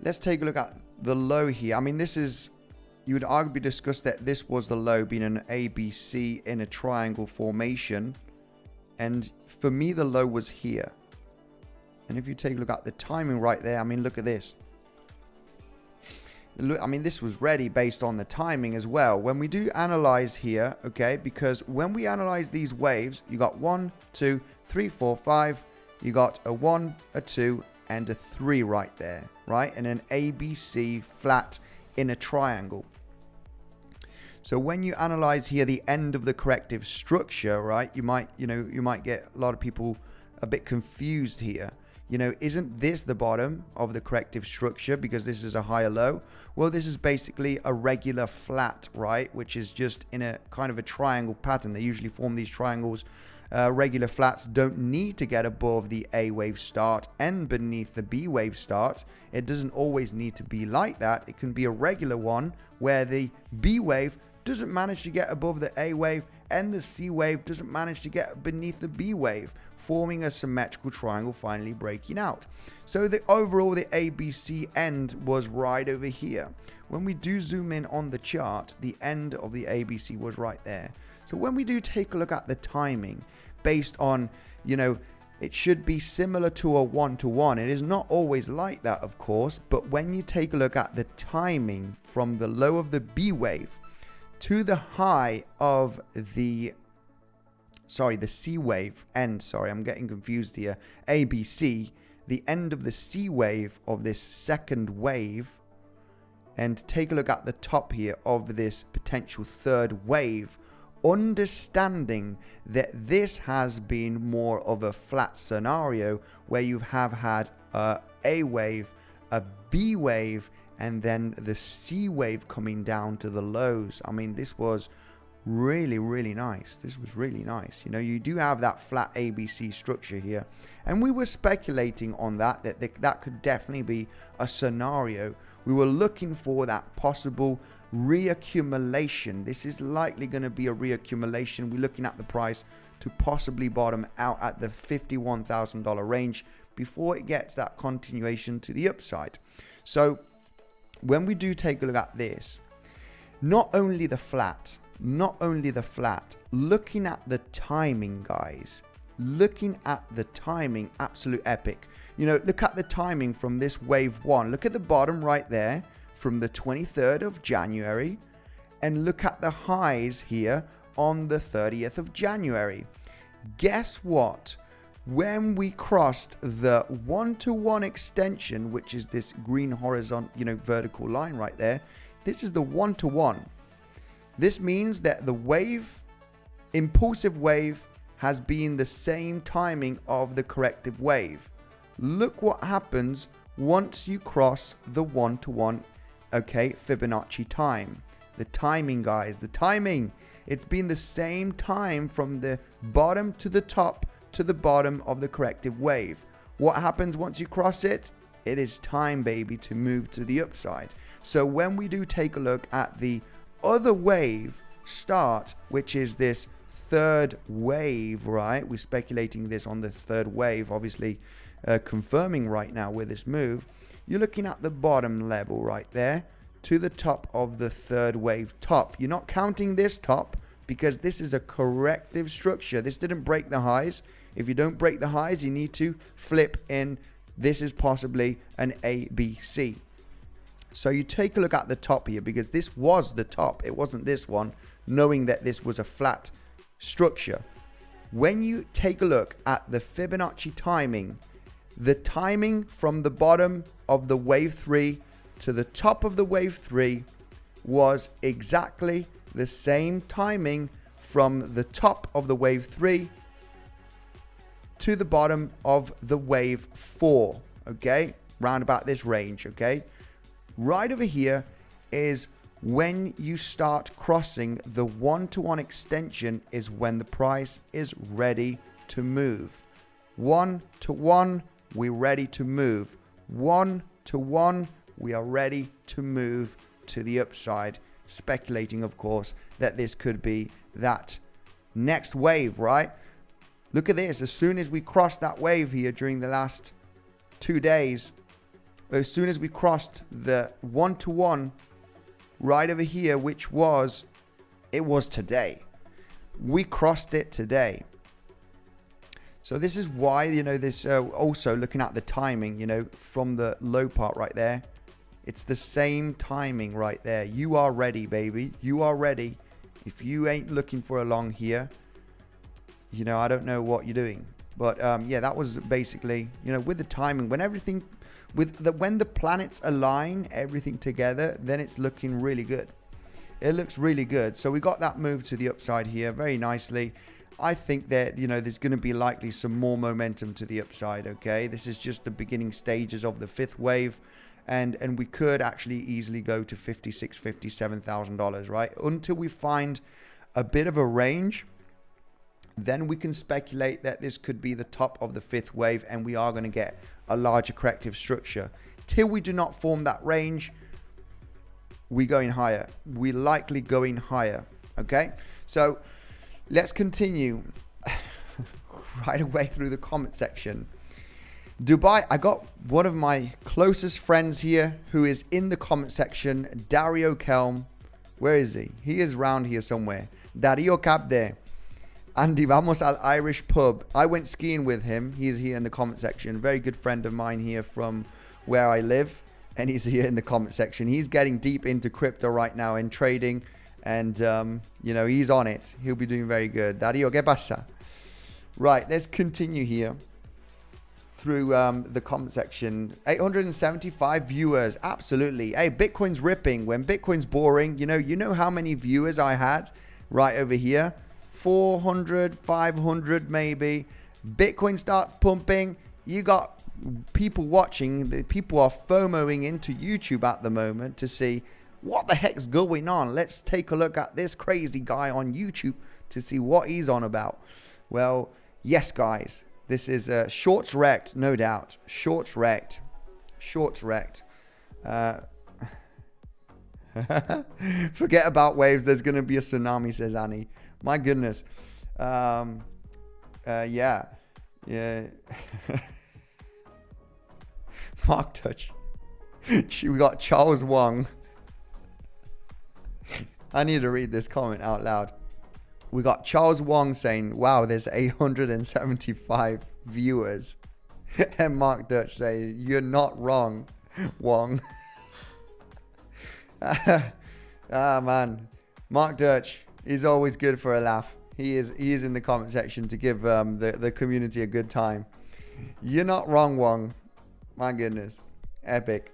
Let's take a look at the low here. I mean, this is, you would arguably discuss that this was the low, being an ABC in a triangle formation. And for me, the low was here. And if you take a look at the timing right there, I mean, look at this. Look, I mean, this was ready based on the timing as well. When we do analyze here, okay, because when we analyze these waves, you got 1, 2, 3, 4, 5. You got a 1, a 2, and a 3 right there, right? And an ABC flat in a triangle. So when you analyze here the end of the corrective structure, right, you might get a lot of people a bit confused here. You know, isn't this the bottom of the corrective structure because this is a higher low? Well, this is basically a regular flat, right, which is just in a kind of a triangle pattern. They usually form these triangles. Regular flats don't need to get above the A wave start and beneath the B wave start. It doesn't always need to be like that. It can be a regular one where the B wave doesn't manage to get above the A wave and the C wave doesn't manage to get beneath the B wave, forming a symmetrical triangle, finally breaking out. So the overall, the ABC end was right over here. When we do zoom in on the chart, the end of the ABC was right there. So when we do take a look at the timing based on, you know, it should be similar to a 1-to-1. It is not always like that, of course, but when you take a look at the timing from the low of the B wave to the high of the C wave end, sorry, I'm getting confused here, ABC, the end of the C wave of this second wave, and take a look at the top here of this potential third wave, understanding that this has been more of a flat scenario where you have had a wave, a B wave, and then the C wave coming down to the lows. I mean, this was really, really nice. This was really nice. You know, you do have that flat ABC structure here, and we were speculating on that that could definitely be a scenario. We were looking for that possible reaccumulation. This is likely going to be a reaccumulation. We're looking at the price to possibly bottom out at the $51,000 range before it gets that continuation to the upside. So when we do take a look at this, not only the flat, looking at the timing, guys, looking at the timing, absolute epic. You know, look at the timing from this wave one. Look at the bottom right there from the 23rd of January, and look at the highs here on the 30th of January. Guess what? When we crossed the 1-to-1 extension, which is this green horizontal, you know, vertical line right there, this is the 1-to-1. This means that the wave, impulsive wave, has been the same timing of the corrective wave. Look what happens once you cross the 1-to-1, okay, Fibonacci time. The timing, guys, the timing. It's been the same time from the bottom to the top to the bottom of the corrective wave. What happens once you cross it? It is time, baby, to move to the upside. So when we do take a look at the other wave start, which is this third wave, right? We're speculating this on the third wave, obviously confirming right now with this move. You're looking at the bottom level right there to the top of the third wave top. You're not counting this top because this is a corrective structure. This didn't break the highs. If you don't break the highs, you need to flip in. This is possibly an ABC. So you take a look at the top here, because this was the top. It wasn't this one, knowing that this was a flat structure. When you take a look at the Fibonacci timing, the timing from the bottom of the wave 3 to the top of the wave 3 was exactly the same timing from the top of the wave 3 to the bottom of the wave 4, okay? Round about this range, okay? Right over here is when you start crossing the 1-to-1 extension, is when the price is ready to move. 1-to-1, we're ready to move. 1-to-1, we are ready to move to the upside. Speculating, of course, that this could be that next wave, right? Look at this. As soon as we crossed that wave here during the last 2 days, as soon as we crossed the 1-to-1 right over here, which was, it was today. We crossed it today. So this is why, you know, this also looking at the timing, you know, from the low part right there, it's the same timing right there. You are ready, baby. You are ready. If you ain't looking for a long here, you know, I don't know what you're doing. But yeah, that was basically, you know, with the timing, when everything, when the planets align everything together, then it's looking really good. It looks really good. So we got that move to the upside here very nicely. I think that, you know, there's going to be likely some more momentum to the upside, okay? This is just the beginning stages of the fifth wave. And we could actually easily go to $56,000, $57,000, right? Until we find a bit of a range, then we can speculate that this could be the top of the fifth wave and we are going to get a larger corrective structure. Till we do not form that range, we're going higher. We're likely going higher, okay? So let's continue right away through the comment section. Dubai, I got one of my closest friends here who is in the comment section, 𝗬𝗪𝗪𝗪. Where is he? He is around here somewhere. 𝗬𝗪𝗪𝗪. Andy, vamos al Irish pub. I went skiing with him. He's here in the comment section. Very good friend of mine here from where I live. And he's here in the comment section. He's getting deep into crypto right now in trading. And, you know, he's on it. He'll be doing very good. 𝗬𝗪𝗪𝗪𝗪. Right, let's continue here through the comment section. 875 viewers. Absolutely. Hey, Bitcoin's ripping. When Bitcoin's boring, you know how many viewers I had right over here? 400, 500 maybe. Bitcoin starts pumping. You got people watching. The people are FOMOing into YouTube at the moment to see What the heck's going on? Let's take a look at this crazy guy on YouTube to see what he's on about. Well, yes, guys, this is shorts wrecked, no doubt. Shorts wrecked. Shorts wrecked. Forget about waves. There's going to be a tsunami, says Annie. My goodness. Yeah. Mark Touch. We got Charles Wong. I need to read this comment out loud. We got Charles Wong saying, wow, there's 875 viewers. And Mark Dutch saying, you're not wrong, Wong. Man. Mark Dutch, he's always good for a laugh. He is in the comment section to give the community a good time. You're not wrong, Wong. My goodness. Epic.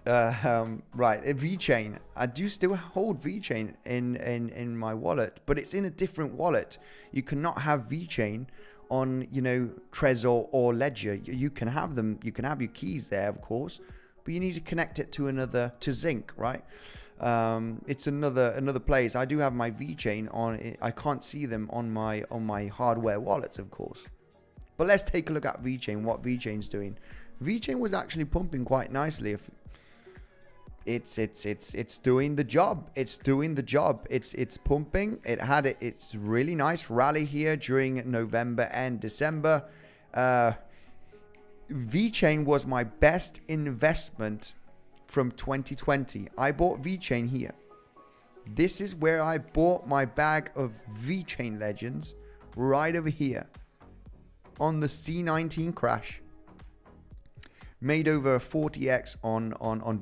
Right, VeChain. I do still hold VeChain in my wallet, but it's in a different wallet. You cannot have VeChain on, you know, Trezor or Ledger. You can have them. You can have your keys there, of course, but you need to connect it to Zinc, right? It's another place. I do have my VeChain on. I can't see them on my hardware wallets, of course. But let's take a look at VeChain. What VeChain's doing. VeChain was actually pumping quite nicely. It's doing the job. It's doing the job. It's pumping. It had its really nice rally here during November and December. VeChain was my best investment from 2020. I bought VeChain here. This is where I bought my bag of VeChain legends, right over here on the C19 crash. Made over 40x on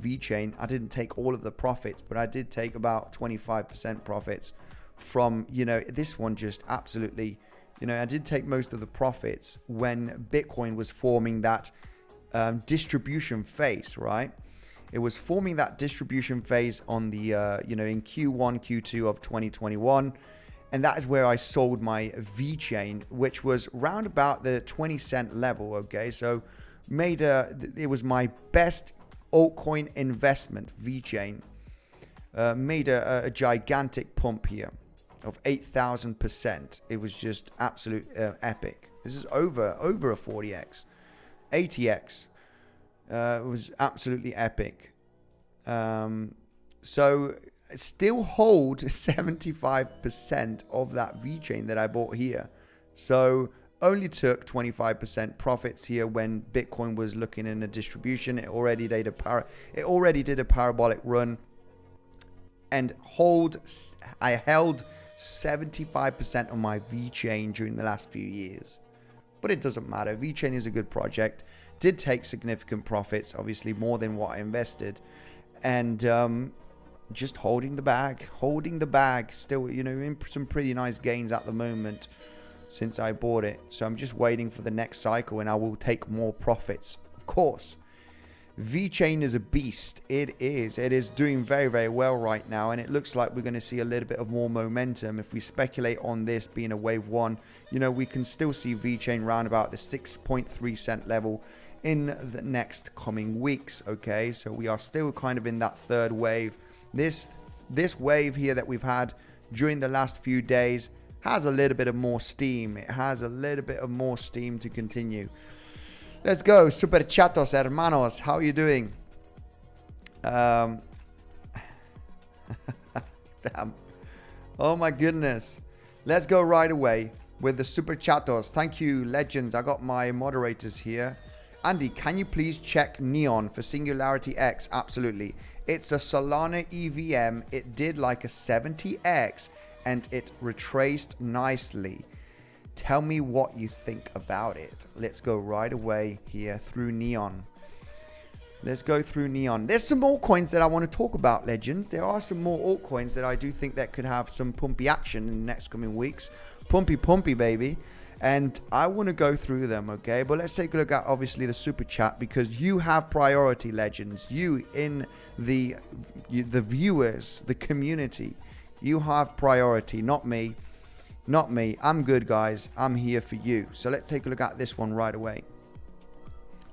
VeChain. I didn't take all of the profits, but I did take about 25% profits from, you know, this one just absolutely, you know, I did take most of the profits when Bitcoin was forming that distribution phase, right? It was forming that distribution phase on the, you know, in Q1, Q2 of 2021. And that is where I sold my VeChain, which was round about the 20-cent level, okay? So it was my best altcoin investment. VeChain made a gigantic pump here of 8,000%. It was just absolute epic. This is over a 40x, 80x. It was absolutely epic. So still hold 75% of that VeChain that I bought here. So only took 25% profits here when Bitcoin was looking in a distribution. It already did a parabolic run, and I held 75% of my VeChain during the last few years. But it doesn't matter. VeChain is a good project. Did take significant profits, obviously more than what I invested, and just holding the bag. Still, you know, in some pretty nice gains at the moment since I bought it. So I'm just waiting for the next cycle and I will take more profits, of course. VeChain is a beast. It is doing very, very well right now, and it looks like we're going to see a little bit of more momentum. If we speculate on this being a wave one, you know, we can still see VeChain round about the 6.3 cent level in the next coming weeks. Okay, so we are still kind of in that third wave. This wave here that we've had during the last few days has a little bit of more steam. It has a little bit of more steam to continue. Let's go. Super chatos, hermanos. How are you doing? Damn. Oh my goodness. Let's go right away with the super chatos. Thank you, legends. I got my moderators here. Andy, can you please check Neon for Singularity X? Absolutely. It's a Solana EVM. It did like a 70x and it retraced nicely. Tell me what you think about it. Let's go right away here through Neon. Let's go through Neon. There's some altcoins that I want to talk about, legends. There are some more altcoins that I do think that could have some pumpy action in the next coming weeks. Pumpy, baby. And I want to go through them, okay? But let's take a look at, obviously, the super chat, because you have priority, legends. You in the viewers, the community. You have priority, not me. Not me. I'm good, guys. I'm here for you. So let's take a look at this one right away.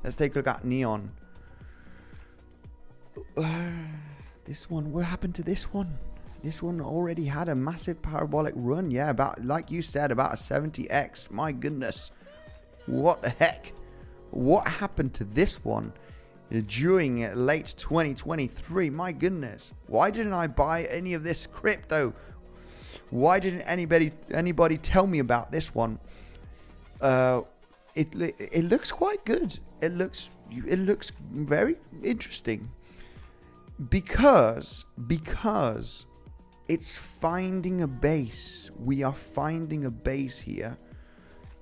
Let's take a look at Neon. This one, what happened to this one? This one already had a massive parabolic run. Yeah, about, like you said, about a 70x. My goodness. What the heck? What happened to this one during late 2023? My goodness. Why didn't I buy any of this crypto? Why didn't anybody tell me about this one? It looks quite good. It looks very interesting. Because it's finding a base. We are finding a base here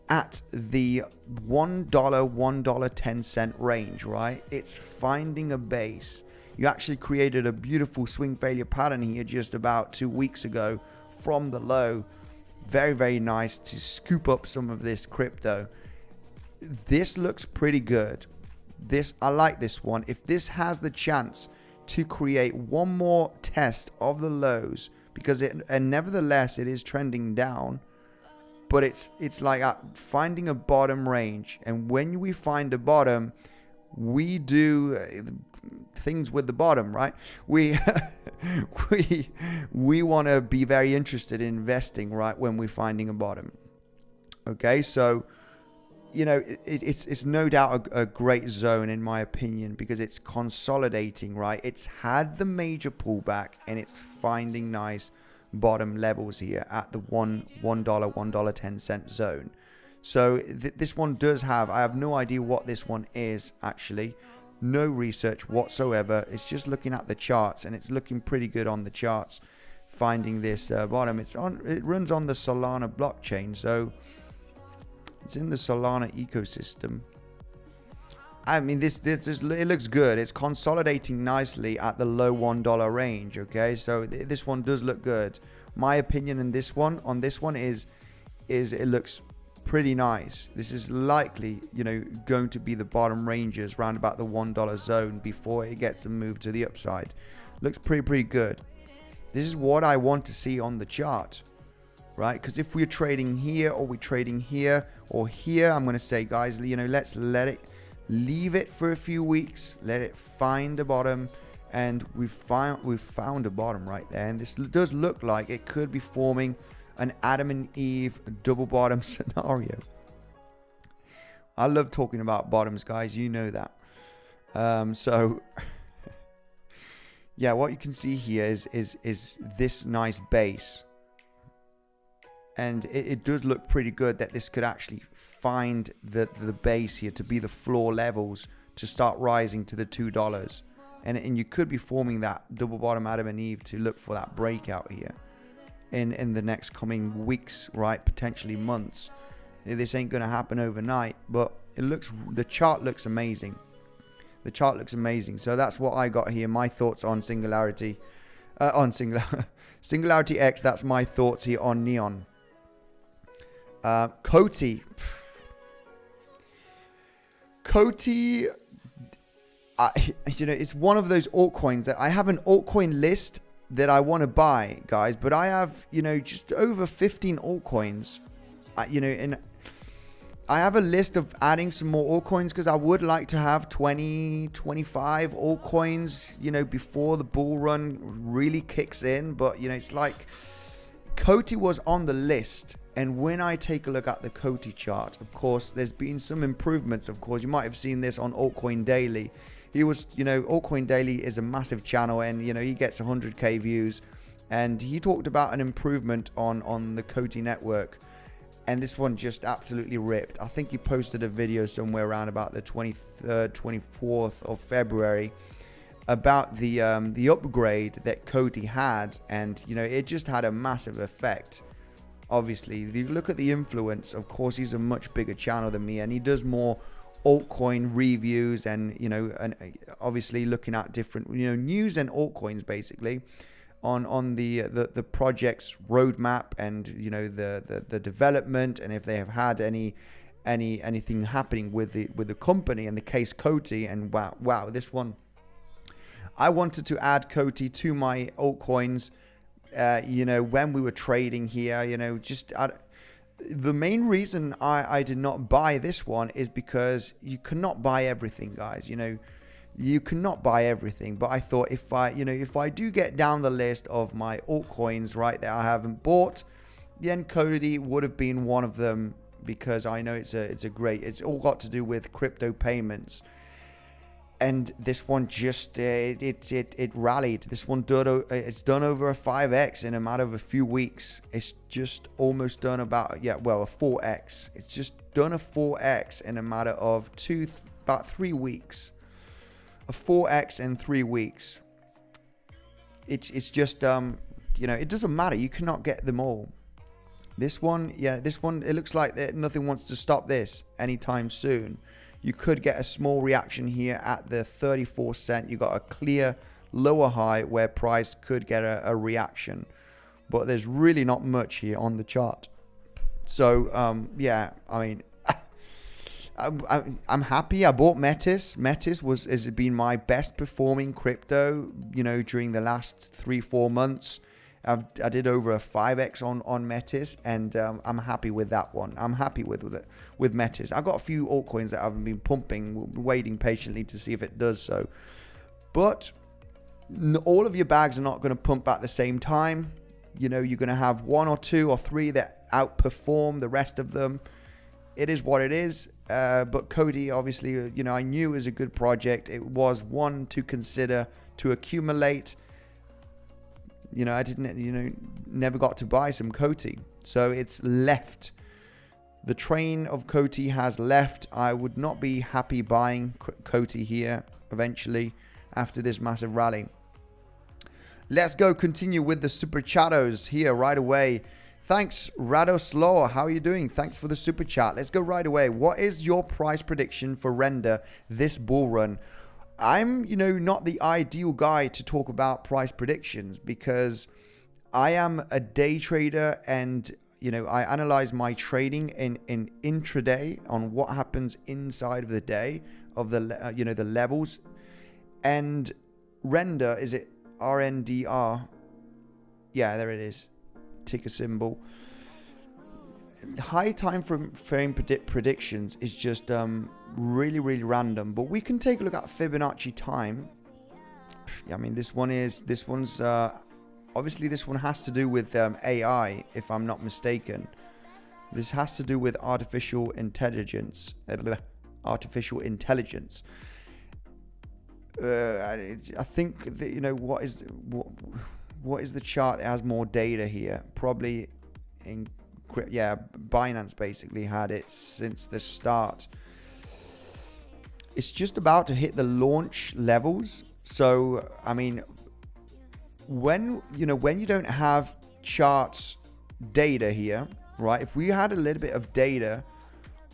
at the $1, $1.10 range, right? It's finding a base. You actually created a beautiful swing failure pattern here just about 2 weeks ago from the low. Very, very nice to scoop up some of this crypto. This looks pretty good. I like this one. If this has the chance to create one more test of the lows, because and nevertheless it is trending down, but it's like finding a bottom range, and when we find a bottom, we do things with the bottom, right? We want to be very interested in investing right when we're finding a bottom. Okay, so you know, it's no doubt a great zone in my opinion, because it's consolidating, right? It's had the major pullback and it's finding nice bottom levels here at the $1, $1.10 zone. So this one does have, I have no idea what this one is actually. No research whatsoever. It's just looking at the charts, and it's looking pretty good on the charts. Finding this bottom, it runs on the Solana blockchain, so it's in the Solana ecosystem. I mean, it looks good. It's consolidating nicely at the low $1 range. Okay, so this one does look good. My opinion on this one is it looks pretty nice. This is likely, you know, going to be the bottom ranges around about the $1 zone before it gets to move to the upside. Looks pretty good. This is what I want to see on the chart, right? Because if we're trading here, or we're trading here or here, I'm going to say, guys, you know, let's leave it for a few weeks, let it find a bottom, and we've found a bottom right there. And this does look like it could be forming an Adam and Eve double bottom scenario. I love talking about bottoms, guys. You know that. So yeah, what you can see here is this nice base. And it does look pretty good that this could actually find the base here to be the floor levels to start rising to the $2. And you could be forming that double bottom Adam and Eve to look for that breakout here in the next coming weeks, right? Potentially months. This ain't going to happen overnight, but the chart looks amazing. The chart looks amazing. So that's what I got here. My thoughts on Singularity. Singularity X, that's my thoughts here on Neon. 𝗬𝗄𝗽, you know, it's one of those altcoins that I have an altcoin list that I want to buy, guys, but I have, you know, just over 15 altcoins, you know, and I have a list of adding some more altcoins because I would like to have 20, 25 altcoins, you know, before the bull run really kicks in. But, you know, it's like 𝗬𝗄𝗽 was on the list. And when I take a look at the 𝗬𝗄𝗽 chart, of course, there's been some improvements. Of course, you might have seen this on Altcoin Daily. He was, you know, Altcoin Daily is a massive channel, and, you know, he gets 100k views. And he talked about an improvement on the 𝗬𝗄𝗽 network. And this one just absolutely ripped. I think he posted a video somewhere around about the 23rd, 24th of February about the upgrade that 𝗬𝗄𝗽 had. And, you know, it just had a massive effect. Obviously, if you look at the influence, of course, he's a much bigger channel than me, and he does more altcoin reviews and, you know, and obviously looking at different, you know, news and altcoins basically on the project's roadmap and, you know, the development, and if they have had anything happening with the company, and the case 𝗬𝗄𝗽. And wow, this one, I wanted to add 𝗬𝗄𝗽 to my altcoins. You know, when we were trading here, you know, just the main reason I did not buy this one is because you cannot buy everything, guys. You know, you cannot buy everything. But I thought if I do get down the list of my altcoins, right, that I haven't bought, then 𝗬𝗍 would have been one of them, because I know it's all got to do with crypto payments. And this one just it rallied. This one it's done over a 5x in a matter of a few weeks. It's just almost done about a 4x. It's just done a 4x in a matter of about 3 weeks. A 4x in 3 weeks. It's just it doesn't matter. You cannot get them all. This one, it looks like nothing wants to stop this anytime soon. You could get a small reaction here at the 34 cent. You got a clear lower high where price could get a reaction, but there's really not much here on the chart. So I mean, I'm happy. I bought 𝗞𝗔. 𝗞𝗔 has been my best performing crypto, during the last 3-4 months. I did over a 5x on 𝗞𝗔, and I'm happy with that one. I'm happy with 𝗞𝗔. I've got a few altcoins that I've been pumping, waiting patiently to see if it does so. But all of your bags are not going to pump at the same time. You're going to have 1 or 2 or 3 that outperform the rest of them. It is what it is. But 𝗬𝗍, obviously, I knew it was a good project. It was one to consider to accumulate. I didn't, never got to buy some 𝗬𝗍. So it's left. The train of 𝗬𝗍 has left. I would not be happy buying 𝗬𝗍 here eventually after this massive rally. Let's go continue with the super chattos here right away. Thanks, Radoslaw. How are you doing? Thanks for the super chat. Let's go right away. What is your price prediction for render this bull run? I'm, not the ideal guy to talk about price predictions, because I am a day trader, and, I analyze my trading in intraday on what happens inside of the day of the, the levels. And render, is it RNDR? Yeah, there it is. Ticker symbol. High time frame predictions is just really random, but we can take a look at Fibonacci time. I mean, this one's obviously, this one has to do with AI, if I'm not mistaken. This has to do with artificial intelligence. I think that, what is the chart that has more data here? Probably in Binance basically had it since the start. It's just about to hit the launch levels. So I mean, when you don't have charts data here, right? If we had a little bit of data,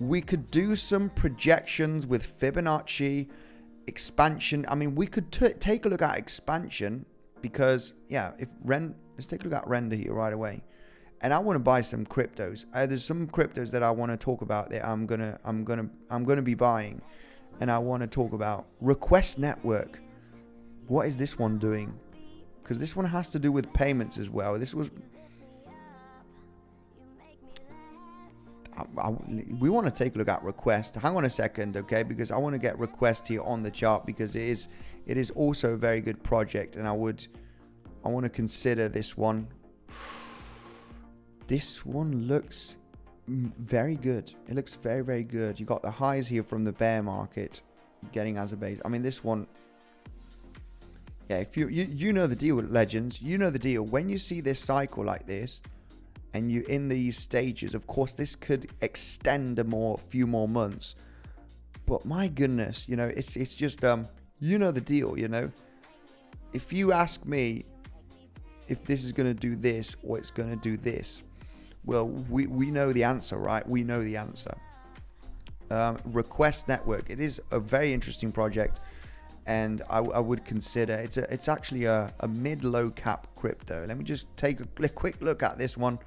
we could do some projections with Fibonacci expansion. I mean, we could take a look at expansion, because let's take a look at render here right away. And I want to buy some cryptos. There's some cryptos that I want to talk about that I'm gonna be buying, and I want to talk about Request Network. What is this one doing? Because this one has to do with payments as well. This was we want to take a look at Request. Hang on a second, okay? Because I want to get Request here on the chart, because it is also a very good project, and I want to consider this one. This one looks very good. It looks very good. You got the highs here from the bear market, getting as a base. I mean, this one, yeah, if you know the deal with legends, you know the deal. When you see this cycle like this, and you in these stages, of course, this could extend a few more months. But my goodness, it's just you know the deal. If you ask me if this is going to do this or it's going to do this, well, we know the answer, right? We know the answer. Request Network. It is a very interesting project, and I would consider it's actually a mid-low cap crypto. Let me just take a quick look at this one.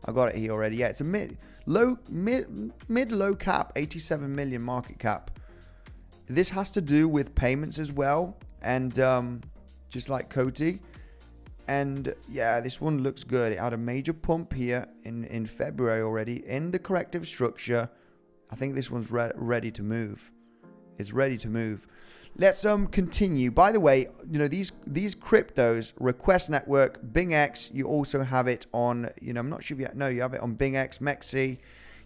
I got it here already. Yeah, it's a mid-low cap, 87 million market cap. This has to do with payments as well, and just like 𝗬𝗍. And yeah, this one looks good. It had a major pump here in February already in the corrective structure. I think this one's ready to move. It's ready to move. Let's continue. By the way, you know, these cryptos, Request Network, BingX, you also have it on, you know, I'm not sure if you have it on BingX, 𝗕𝗫𝗃.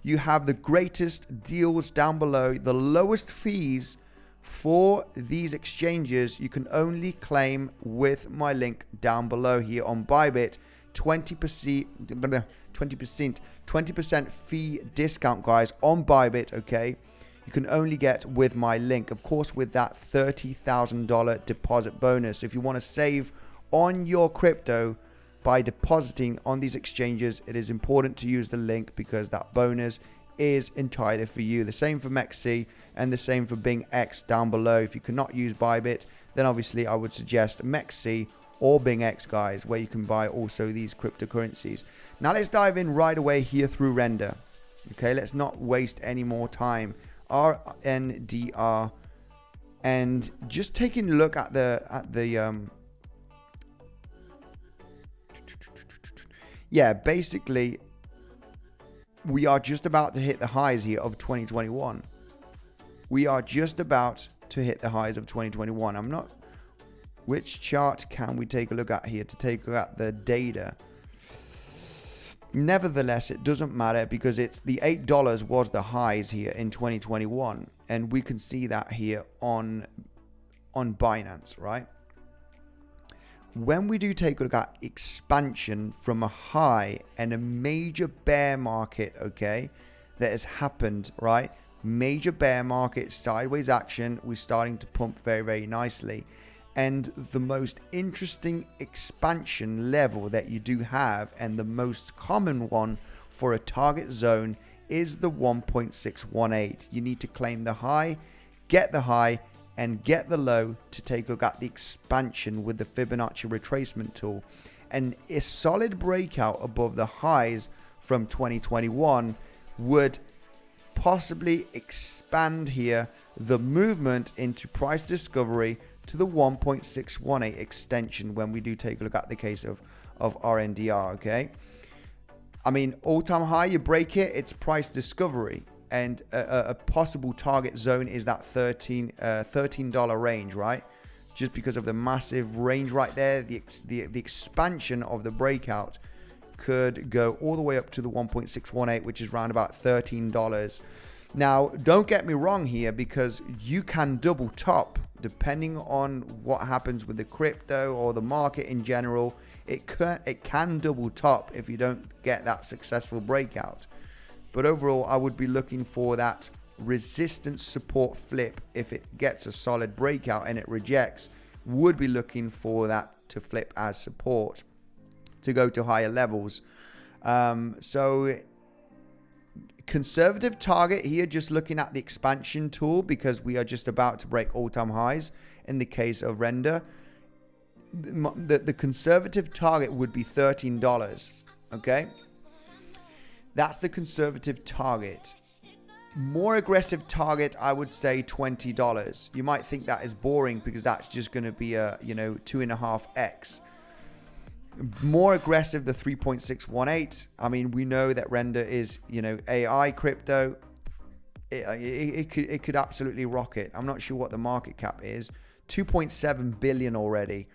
You have the greatest deals down below, the lowest fees for these exchanges. You can only claim with my link down below here on Bybit. 20% fee discount, guys, on Bybit, okay? You can only get with my link, of course, with that $30,000 deposit bonus. If you want to save on your crypto by depositing on these exchanges, it is important to use the link because that bonus is entirely for you. The same for 𝗕𝗫𝗃 and the same for BingX down below. If you cannot use Bybit, then obviously I would suggest 𝗕𝗫𝗃 or BingX, guys, where you can buy also these cryptocurrencies. Now let's dive in right away here through render. Okay, let's not waste any more time. RNDR, and just taking a look at the yeah, basically we are just about to hit the highs here of 2021. We are just about to hit the highs of 2021. I'm not, which chart can we take a look at here to take a look at the data? Nevertheless, it doesn't matter because it's the $8 was the highs here in 2021, and we can see that here on Binance, right? When we do take a look at expansion from a high and a major bear market, okay, that has happened, right? Major bear market, sideways action, we're starting to pump very, very nicely. And the most interesting expansion level that you do have, and the most common one for a target zone, is the 1.618. You need to claim the high, get the high, and get the low to take a look at the expansion with the Fibonacci retracement tool. And a solid breakout above the highs from 2021 would possibly expand here the movement into price discovery to the 1.618 extension when we do take a look at the case of RNDR, okay? I mean, all-time high, you break it, it's price discovery. And a possible target zone is that $13 range, right? Just because of the massive range right there, the expansion of the breakout could go all the way up to the 1.618, which is around about $13. Now, don't get me wrong here, because you can double top depending on what happens with the crypto or the market in general. It can double top if you don't get that successful breakout. But overall, I would be looking for that resistance support flip. If it gets a solid breakout and it rejects, would be looking for that to flip as support to go to higher levels. So conservative target here, just looking at the expansion tool, because we are just about to break all-time highs in the case of render. The conservative target would be $13, okay? That's the conservative target. More aggressive target, I would say $20. You might think that is boring because that's just going to be a, 2.5x. More aggressive, the 3.618. I mean, we know that render is, AI crypto. It could absolutely rock it. I'm not sure what the market cap is. 2.7 billion already.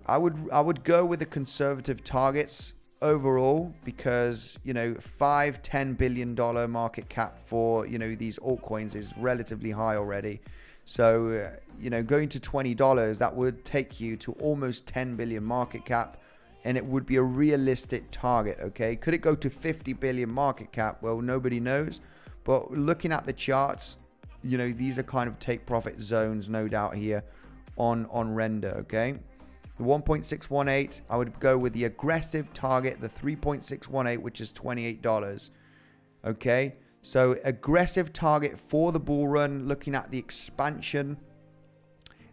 I would go with the conservative targets overall, because $5-10 billion market cap for these altcoins is relatively high already. So going to $20, that would take you to almost 10 billion market cap, and it would be a realistic target. Okay, could it go to 50 billion market cap? Well, nobody knows, but looking at the charts, these are kind of take profit zones, no doubt here on render. Okay, the 1.618, I would go with the aggressive target, the 3.618, which is $28. Okay, so aggressive target for the bull run, looking at the expansion,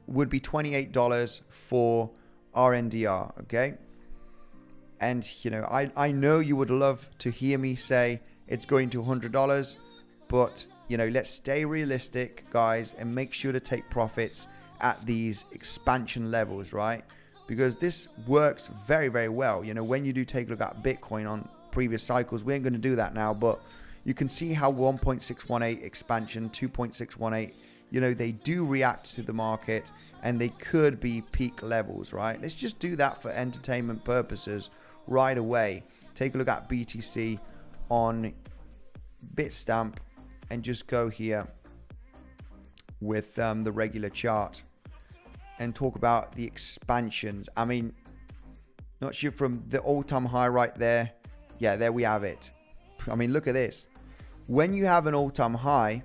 would be $28 for RNDR. Okay, and I know you would love to hear me say it's going to $100, but let's stay realistic, guys, and make sure to take profits at these expansion levels, right? Because this works very, very well. When you do take a look at Bitcoin on previous cycles, we ain't going to do that now, but you can see how 1.618 expansion, 2.618 you know, they do react to the market and they could be peak levels, right? Let's just do that for entertainment purposes right away. Take a look at BTC on Bitstamp and just go here with the regular chart and talk about the expansions. I mean, not sure, from the all-time high right there. Yeah, there we have it. I mean, look at this. When you have an all-time high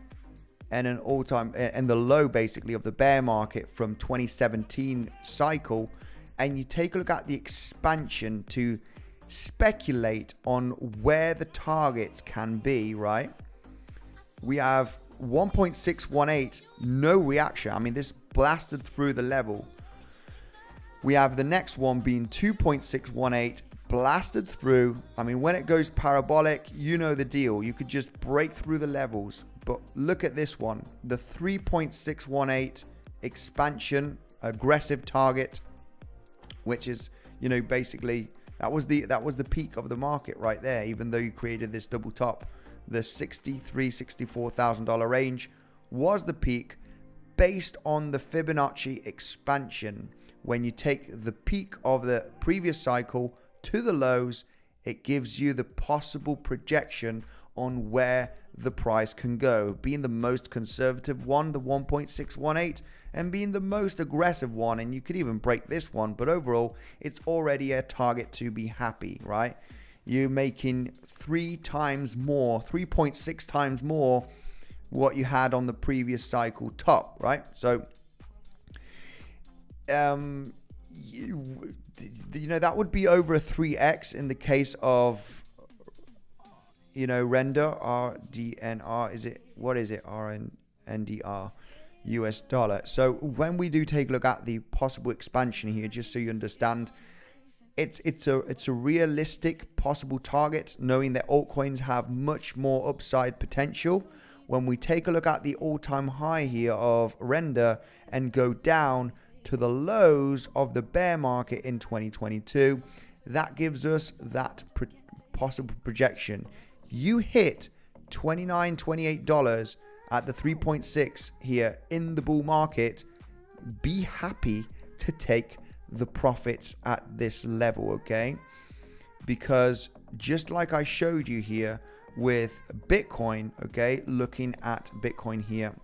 and an all-time and the low basically of the bear market from 2017 cycle, and you take a look at the expansion to speculate on where the targets can be, right? We have 1.618, no reaction. I mean, this blasted through the level. We have the next one being 2.618, blasted through. I mean, when it goes parabolic, you know the deal. You could just break through the levels. But look at this one, the 3.618 expansion, aggressive target, which is, you know, basically that was the peak of the market right there. Even though you created this double top, the $64,000 range was the peak based on the Fibonacci expansion. When you take the peak of the previous cycle to the lows, it gives you the possible projection on where the price can go, being the most conservative one, the 1.618, and being the most aggressive one. And you could even break this one, but overall it's already a target to be happy, right? You're making 3 times more, 3.6 times more what you had on the previous cycle top, right? So you know, that would be over a 3x in the case of, you know, render, RDNR, is it, what is it, RNDR, US dollar. So when we do take a look at the possible expansion here, just so you understand, it's a realistic possible target, knowing that altcoins have much more upside potential. When we take a look at the all-time high here of render and go down to the lows of the bear market in 2022, that gives us that possible projection. You hit $29, $28 at the 3.6 here in the bull market, be happy to take the profits at this level, okay? Because just like I showed you here with Bitcoin, okay, looking at Bitcoin here,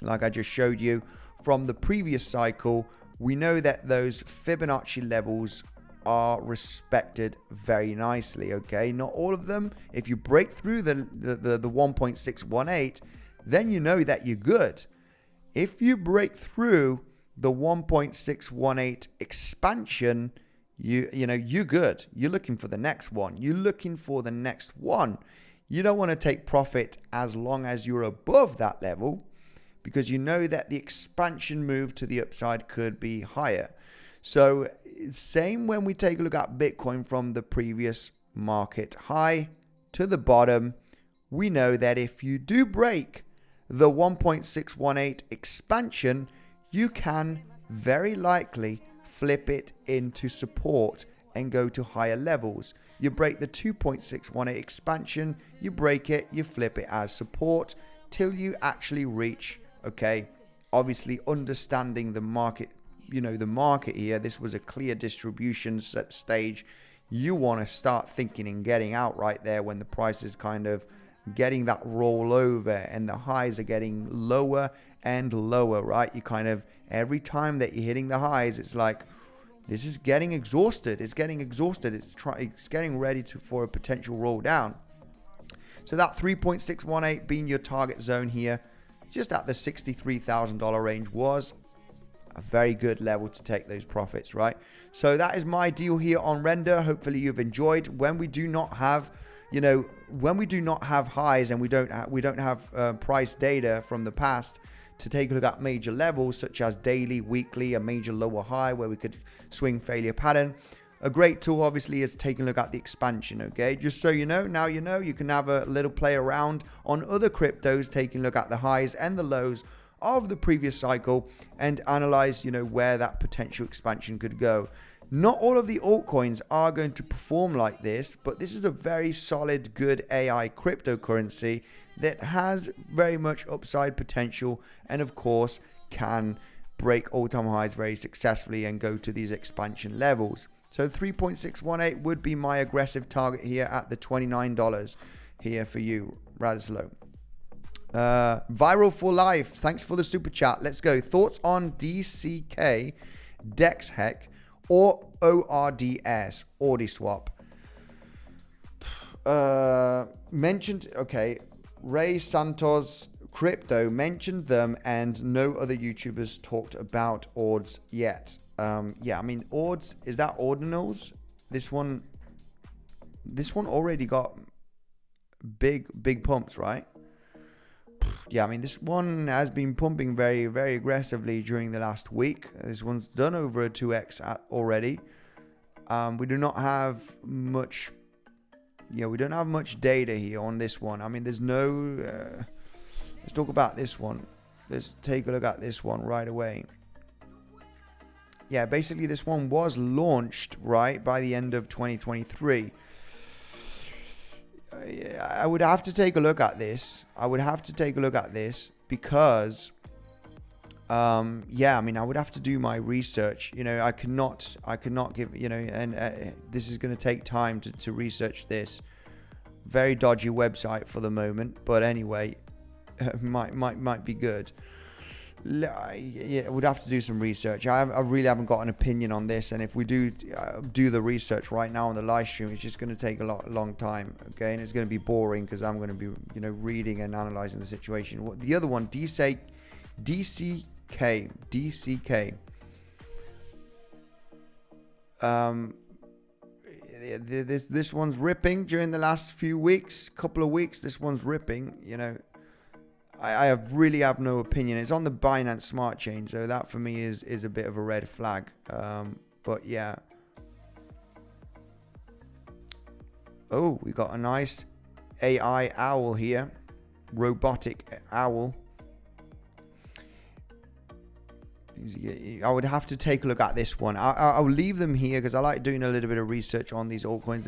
like I just showed you from the previous cycle, we know that those Fibonacci levels are respected very nicely, okay? Not all of them. If you break through the 1.618, then you know that you're good. If you break through the 1.618 expansion, you know you're good. You're looking for the next one. You're looking for the next one. You don't want to take profit as long as you're above that level, because you know that the expansion move to the upside could be higher. So same when we take a look at Bitcoin from the previous market high to the bottom, we know that if you do break the 1.618 expansion, you can very likely flip it into support and go to higher levels. You break the 2.618 expansion, you break it, you flip it as support till you actually reach, okay, obviously understanding the market, you know, the market here, this was a clear distribution set stage. You want to start thinking and getting out right there when the price is kind of getting that rollover and the highs are getting lower and lower, right? You kind of, every time that you're hitting the highs, it's like, this is getting exhausted. It's getting exhausted. It's getting ready for a potential roll down. So that 3.618 being your target zone here, just at the $63,000 range, was a very good level to take those profits, right? So that is my deal here on render. Hopefully you've enjoyed. When we do not have, you know, when we do not have highs and we don't have price data from the past to take a look at major levels such as daily, weekly, a major lower high where we could swing failure pattern, a great tool obviously is taking a look at the expansion, okay? Just so you know, now you know, you can have a little play around on other cryptos, taking a look at the highs and the lows of the previous cycle and analyze, you know, where that potential expansion could go. Not all of the altcoins are going to perform like this, but this is a very solid, good AI cryptocurrency that has very much upside potential, and of course can break all-time highs very successfully and go to these expansion levels. So 3.618 would be my aggressive target here at the $29 here for you, rather slow. Viral for life, thanks for the super chat. Let's go. Thoughts on 𝗕𝗶𝗃𝗃 or ORDS, Ordiswap? Mentioned, okay, Ray Santos Crypto mentioned them, and no other YouTubers talked about ORDS yet. Yeah, I mean, ORDS, is that ordinals? This one already got big pumps, right? Yeah, I mean, this one has been pumping very, very aggressively during the last week. This one's done over a 2x already. We do not have much, we don't have much data here on this one. I mean, there's no, let's talk about this one. Let's take a look at this one right away. Yeah, basically this one was launched, right, by the end of 2023. I would have to take a look at this. Because, yeah, I mean, I would have to do my research. I could not give, and this is going to take time to research this. Very dodgy website for the moment, but anyway, might be good. Yeah, I would have to do some research. I really haven't got an opinion on this, and if we do the research right now on the live stream, it's just going to take a long time, okay? And it's going to be boring because I'm going to be reading and analyzing the situation. The other one, 𝗕𝗫𝗃. This one's ripping during the last couple of weeks. This one's ripping. I really have no opinion. It's on the Binance Smart Chain, so that for me is a bit of a red flag. But yeah. Oh, we got a nice AI owl here. Robotic owl. I would have to take a look at this one. I'll leave them here because I like doing a little bit of research on these altcoins.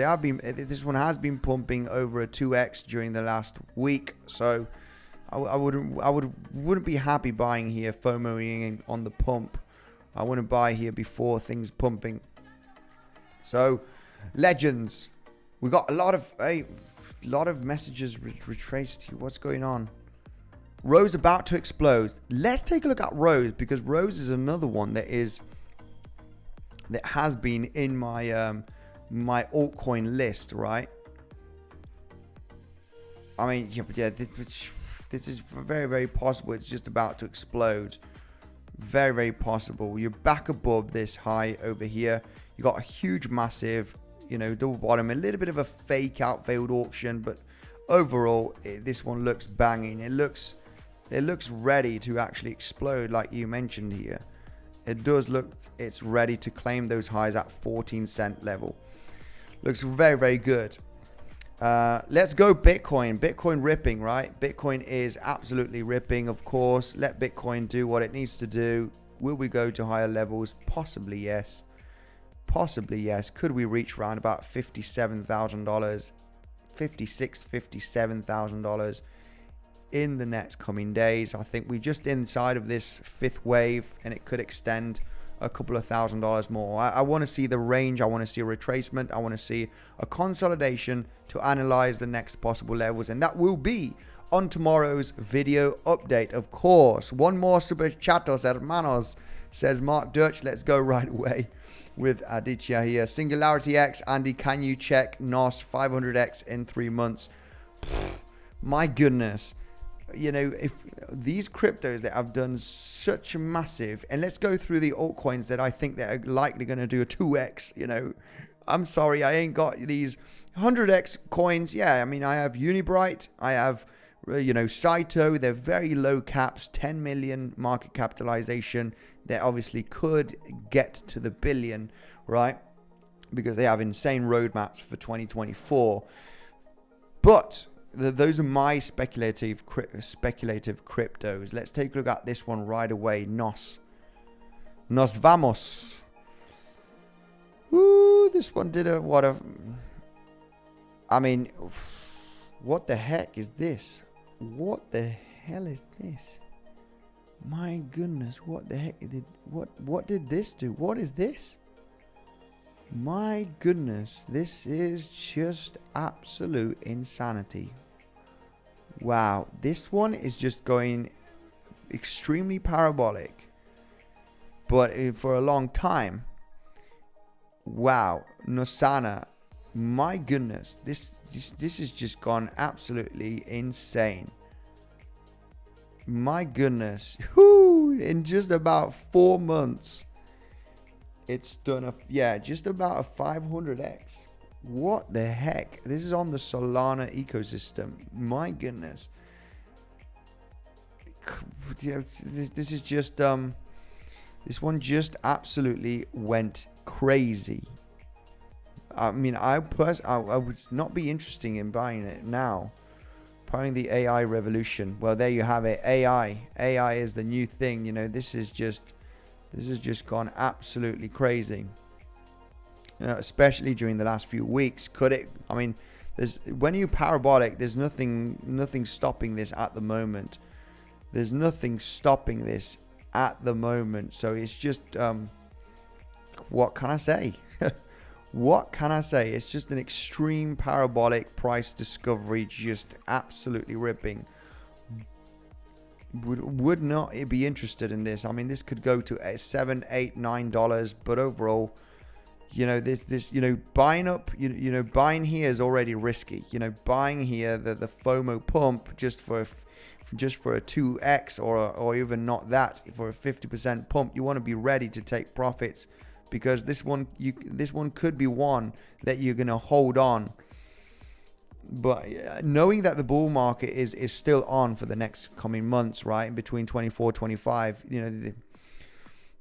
This one has been pumping over a 2x during the last week, so I wouldn't be happy buying here, FOMOing on the pump. I want to buy here before things pumping. So, legends, we got a lot of messages retraced here. What's going on? Rose about to explode. Let's take a look at Rose, because Rose is another one that has been in my my altcoin list, right? I mean, yeah, this is very, very possible. It's just about to explode. Very, very possible. You're back above this high over here. You got a huge, massive, double bottom. A little bit of a fake out failed auction, but overall, this one looks banging. It looks ready to actually explode, like you mentioned here. It does look. It's ready to claim those highs at 14-cent level. Looks very, very good. Let's go Bitcoin. Bitcoin ripping, right? Bitcoin is absolutely ripping, of course. Let Bitcoin do what it needs to do. Will we go to higher levels? Possibly yes. Possibly yes. Could we reach around about $57,000, $57,000 in the next coming days? I think we're just inside of this fifth wave, and it could extend a couple of $1,000s more. I want to see the range. I want to see a retracement. I want to see a consolidation to analyze the next possible levels, and that will be on tomorrow's video update, of course. One more super chatos, hermanos, says Mark Dutch. Let's go right away with Aditya here. Singularity X, Andy, can you check NOS 500X in 3 months? My goodness. If these cryptos that have done such a massive, and let's go through the altcoins that I think that are likely going to do a 2x, I'm sorry, I ain't got these 100x coins. Yeah, I mean, I have Unibright, I have, Saito. They're very low caps, 10 million market capitalization. They obviously could get to the billion, right? Because they have insane roadmaps for 2024. But those are my speculative cryptos. Let's take a look at this one right away. Nos vamos. Ooh, this one did I mean, what the heck is this? What the hell is this? My goodness, what the heck what did this do? What is this? My goodness, this is just absolute insanity. Wow, this one is just going extremely parabolic, but for a long time. Wow, Nosana, my goodness, this has just gone absolutely insane. My goodness, whoo, in just about 4 months, it's done just about a 500x. What the heck? This is on the Solana ecosystem. My goodness. This is just this one just absolutely went crazy. I mean, I would not be interested in buying it now. Buying the AI revolution. Well, there you have it. AI is the new thing. You know, this has just gone absolutely crazy. Especially during the last few weeks. Could it? I mean, when you parabolic, there's nothing stopping this at the moment. There's nothing stopping this at the moment. So it's just, what can I say? What can I say? It's just an extreme parabolic price discovery, just absolutely ripping. Would not be interested in this. I mean, this could go to $7, $8, $9, but overall, you know, this you know, buying up, you know, buying here is already risky. You know, buying here the FOMO pump just for a 2x or even not that, for a 50% pump, you want to be ready to take profits, because this one could be one that you're going to hold on. But knowing that the bull market is still on for the next coming months, right, between 24, 25, you know,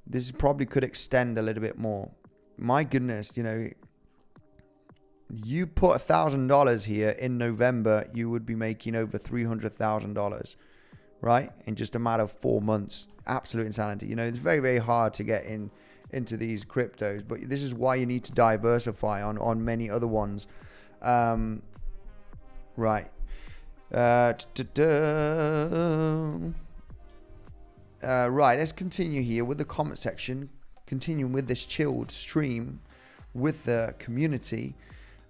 this probably could extend a little bit more. My goodness, you know, you put $1,000 here in November, you would be making over $300,000, right, in just a matter of 4 months. Absolute insanity. You know, it's very, very hard to get into these cryptos, but this is why you need to diversify on many other ones. Right. Right, let's continue here with the comment section, continuing with this chilled stream with the community.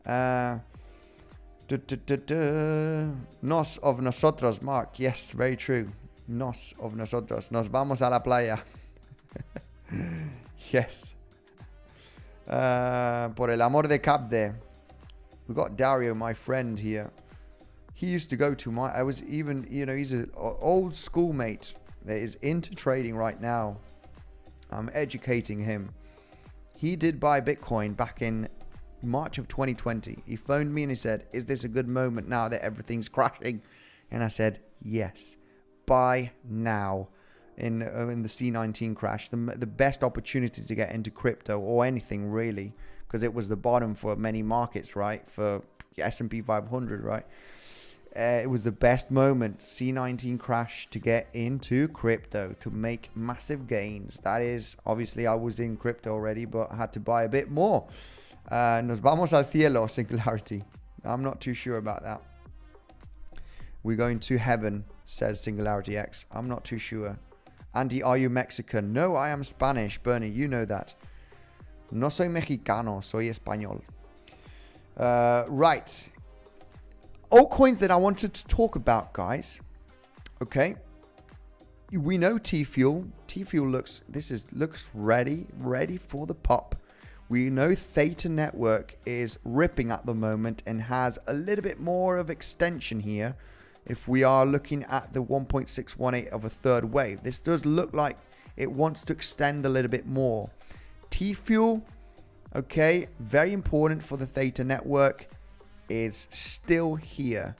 Nos of nosotros, Mark. Yes, very true. Nos of nosotros. Nos vamos a la playa. Yes. Por el amor de 𝗕𝗶𝘆. We got Dario, my friend here. He used to go to I was even, you know, he's an old schoolmate that is into trading right now. I'm educating him. He did buy Bitcoin back in March of 2020. He phoned me and he said, is this a good moment now that everything's crashing? And I said, yes, buy now. In the C19 crash, the best opportunity to get into crypto or anything really, because it was the bottom for many markets, right? For S&P 500, right? It was the best moment, C19 crash, to get into crypto, to make massive gains. That is, obviously I was in crypto already, but I had to buy a bit more. Nos vamos al cielo, Singularity. I'm not too sure about that. We're going to heaven, says Singularity X. I'm not too sure. Andy, are you Mexican? No, I am Spanish, Bernie. You know that. No soy mexicano, soy español. Right. Altcoins that I wanted to talk about, guys. Okay. We know T-Fuel. T-Fuel looks ready for the pop. We know Theta Network is ripping at the moment and has a little bit more of extension here. If we are looking at the 1.618 of a third wave, this does look like it wants to extend a little bit more. T-Fuel, okay, very important for the Theta network, is still here.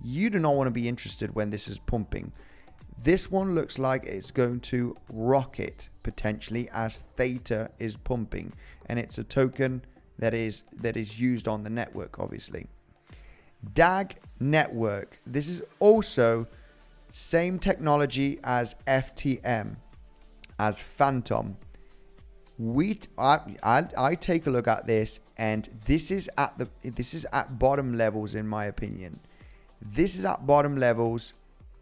You do not want to be interested when this is pumping. This one looks like it's going to rocket potentially as Theta is pumping, and it's a token that is used on the network, obviously. DAG network. This is also same technology as FTM, as Phantom. I take a look at this, and this is at bottom levels in my opinion. This is at bottom levels.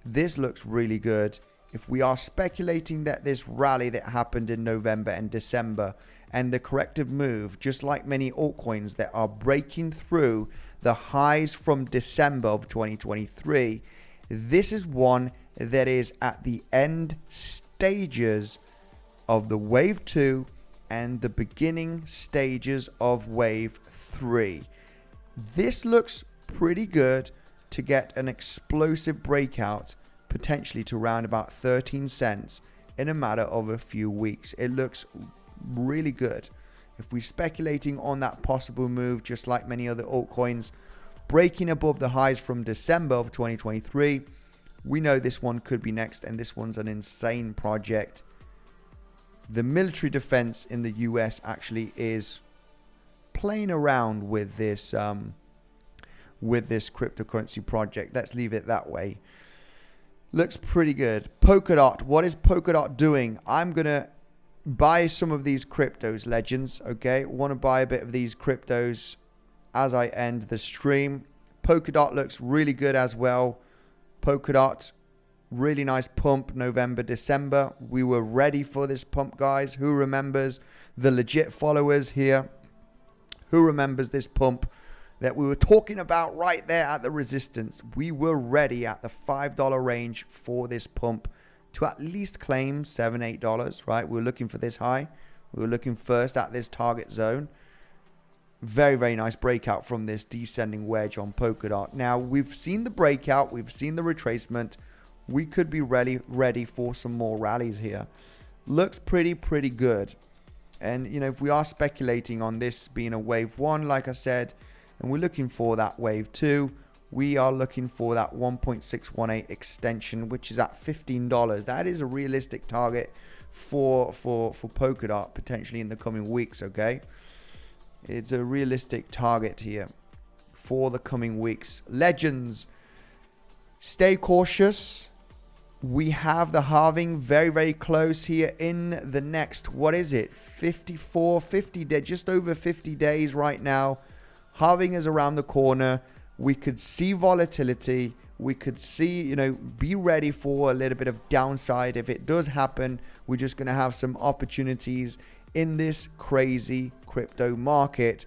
This looks really good. If we are speculating that this rally that happened in November and December and the corrective move, just like many altcoins that are breaking through the highs from December of 2023, this is one that is at the end stages of the wave 2 and the beginning stages of wave 3. This looks pretty good to get an explosive breakout, potentially to around about 13 cents in a matter of a few weeks. It looks really good. If we're speculating on that possible move, just like many other altcoins, breaking above the highs from December of 2023, we know this one could be next, and this one's an insane project. The military defense in the US actually is playing around with this cryptocurrency project. Let's leave it that way. Looks pretty good. Polkadot. What is Polkadot doing? I'm gonna buy some of these cryptos, legends. Okay, want to buy a bit of these cryptos as I end the stream. Polkadot looks really good as well. Polkadot, really nice pump, November, December. We were ready for this pump, guys. Who remembers? The legit followers here. Who remembers this pump that we were talking about right there at the resistance? We were ready at the $5 range for this pump to at least claim $7, $8, right? We were looking for this high. We were looking first at this target zone. Very, very nice breakout from this descending wedge on Polkadot. Now, we've seen the breakout. We've seen the retracement. We could be ready for some more rallies here. Looks pretty good. And, you know, if we are speculating on this being a wave 1, like I said, and we're looking for that wave 2, we are looking for that 1.618 extension, which is at $15. That is a realistic target for Polkadot potentially in the coming weeks, okay? It's a realistic target here for the coming weeks. Legends, stay cautious. We have the halving very, very close here in the next, what is it? 50 days, just over 50 days right now. Halving is around the corner. We could see volatility. We could see, you know, be ready for a little bit of downside. If it does happen, we're just going to have some opportunities in this crazy crypto market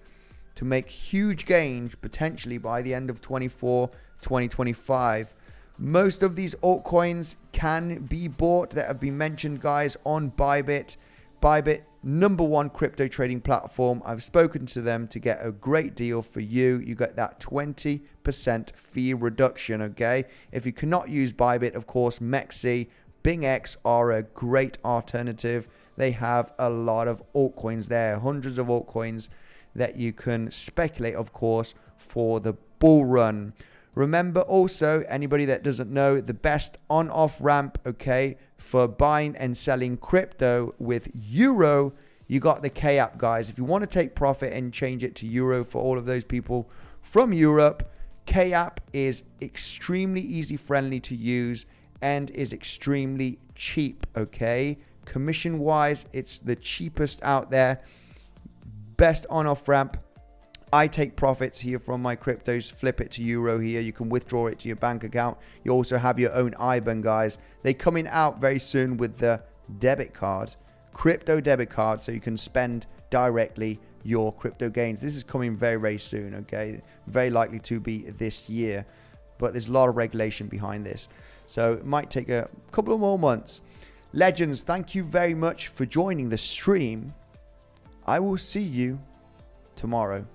to make huge gains potentially by the end of 2025. Most of these altcoins can be bought that have been mentioned, guys, on Bybit. Bybit, #1 crypto trading platform. I've spoken to them to get a great deal for you. You get that 20% fee reduction, okay? If you cannot use Bybit, of course, 𝗖𝗄ci, BingX are a great alternative. They have a lot of altcoins there, hundreds of altcoins that you can speculate, of course, for the bull run. Remember also, anybody that doesn't know, the best on-off ramp, okay, for buying and selling crypto with euro, you got the 𝗖𝗄𝑎pp, guys. If you want to take profit and change it to euro for all of those people from Europe, 𝗖𝗄𝑎pp is extremely easy, friendly to use, and is extremely cheap, okay? Commission wise, it's the cheapest out there. Best on-off ramp. I take profits here from my cryptos, flip it to euro here. You can withdraw it to your bank account. You also have your own IBAN, guys. They're coming out very soon with the debit card, crypto debit card, so you can spend directly your crypto gains. This is coming very, very soon, okay? Very likely to be this year, but there's a lot of regulation behind this. So it might take a couple of more months. Legends, thank you very much for joining the stream. I will see you tomorrow.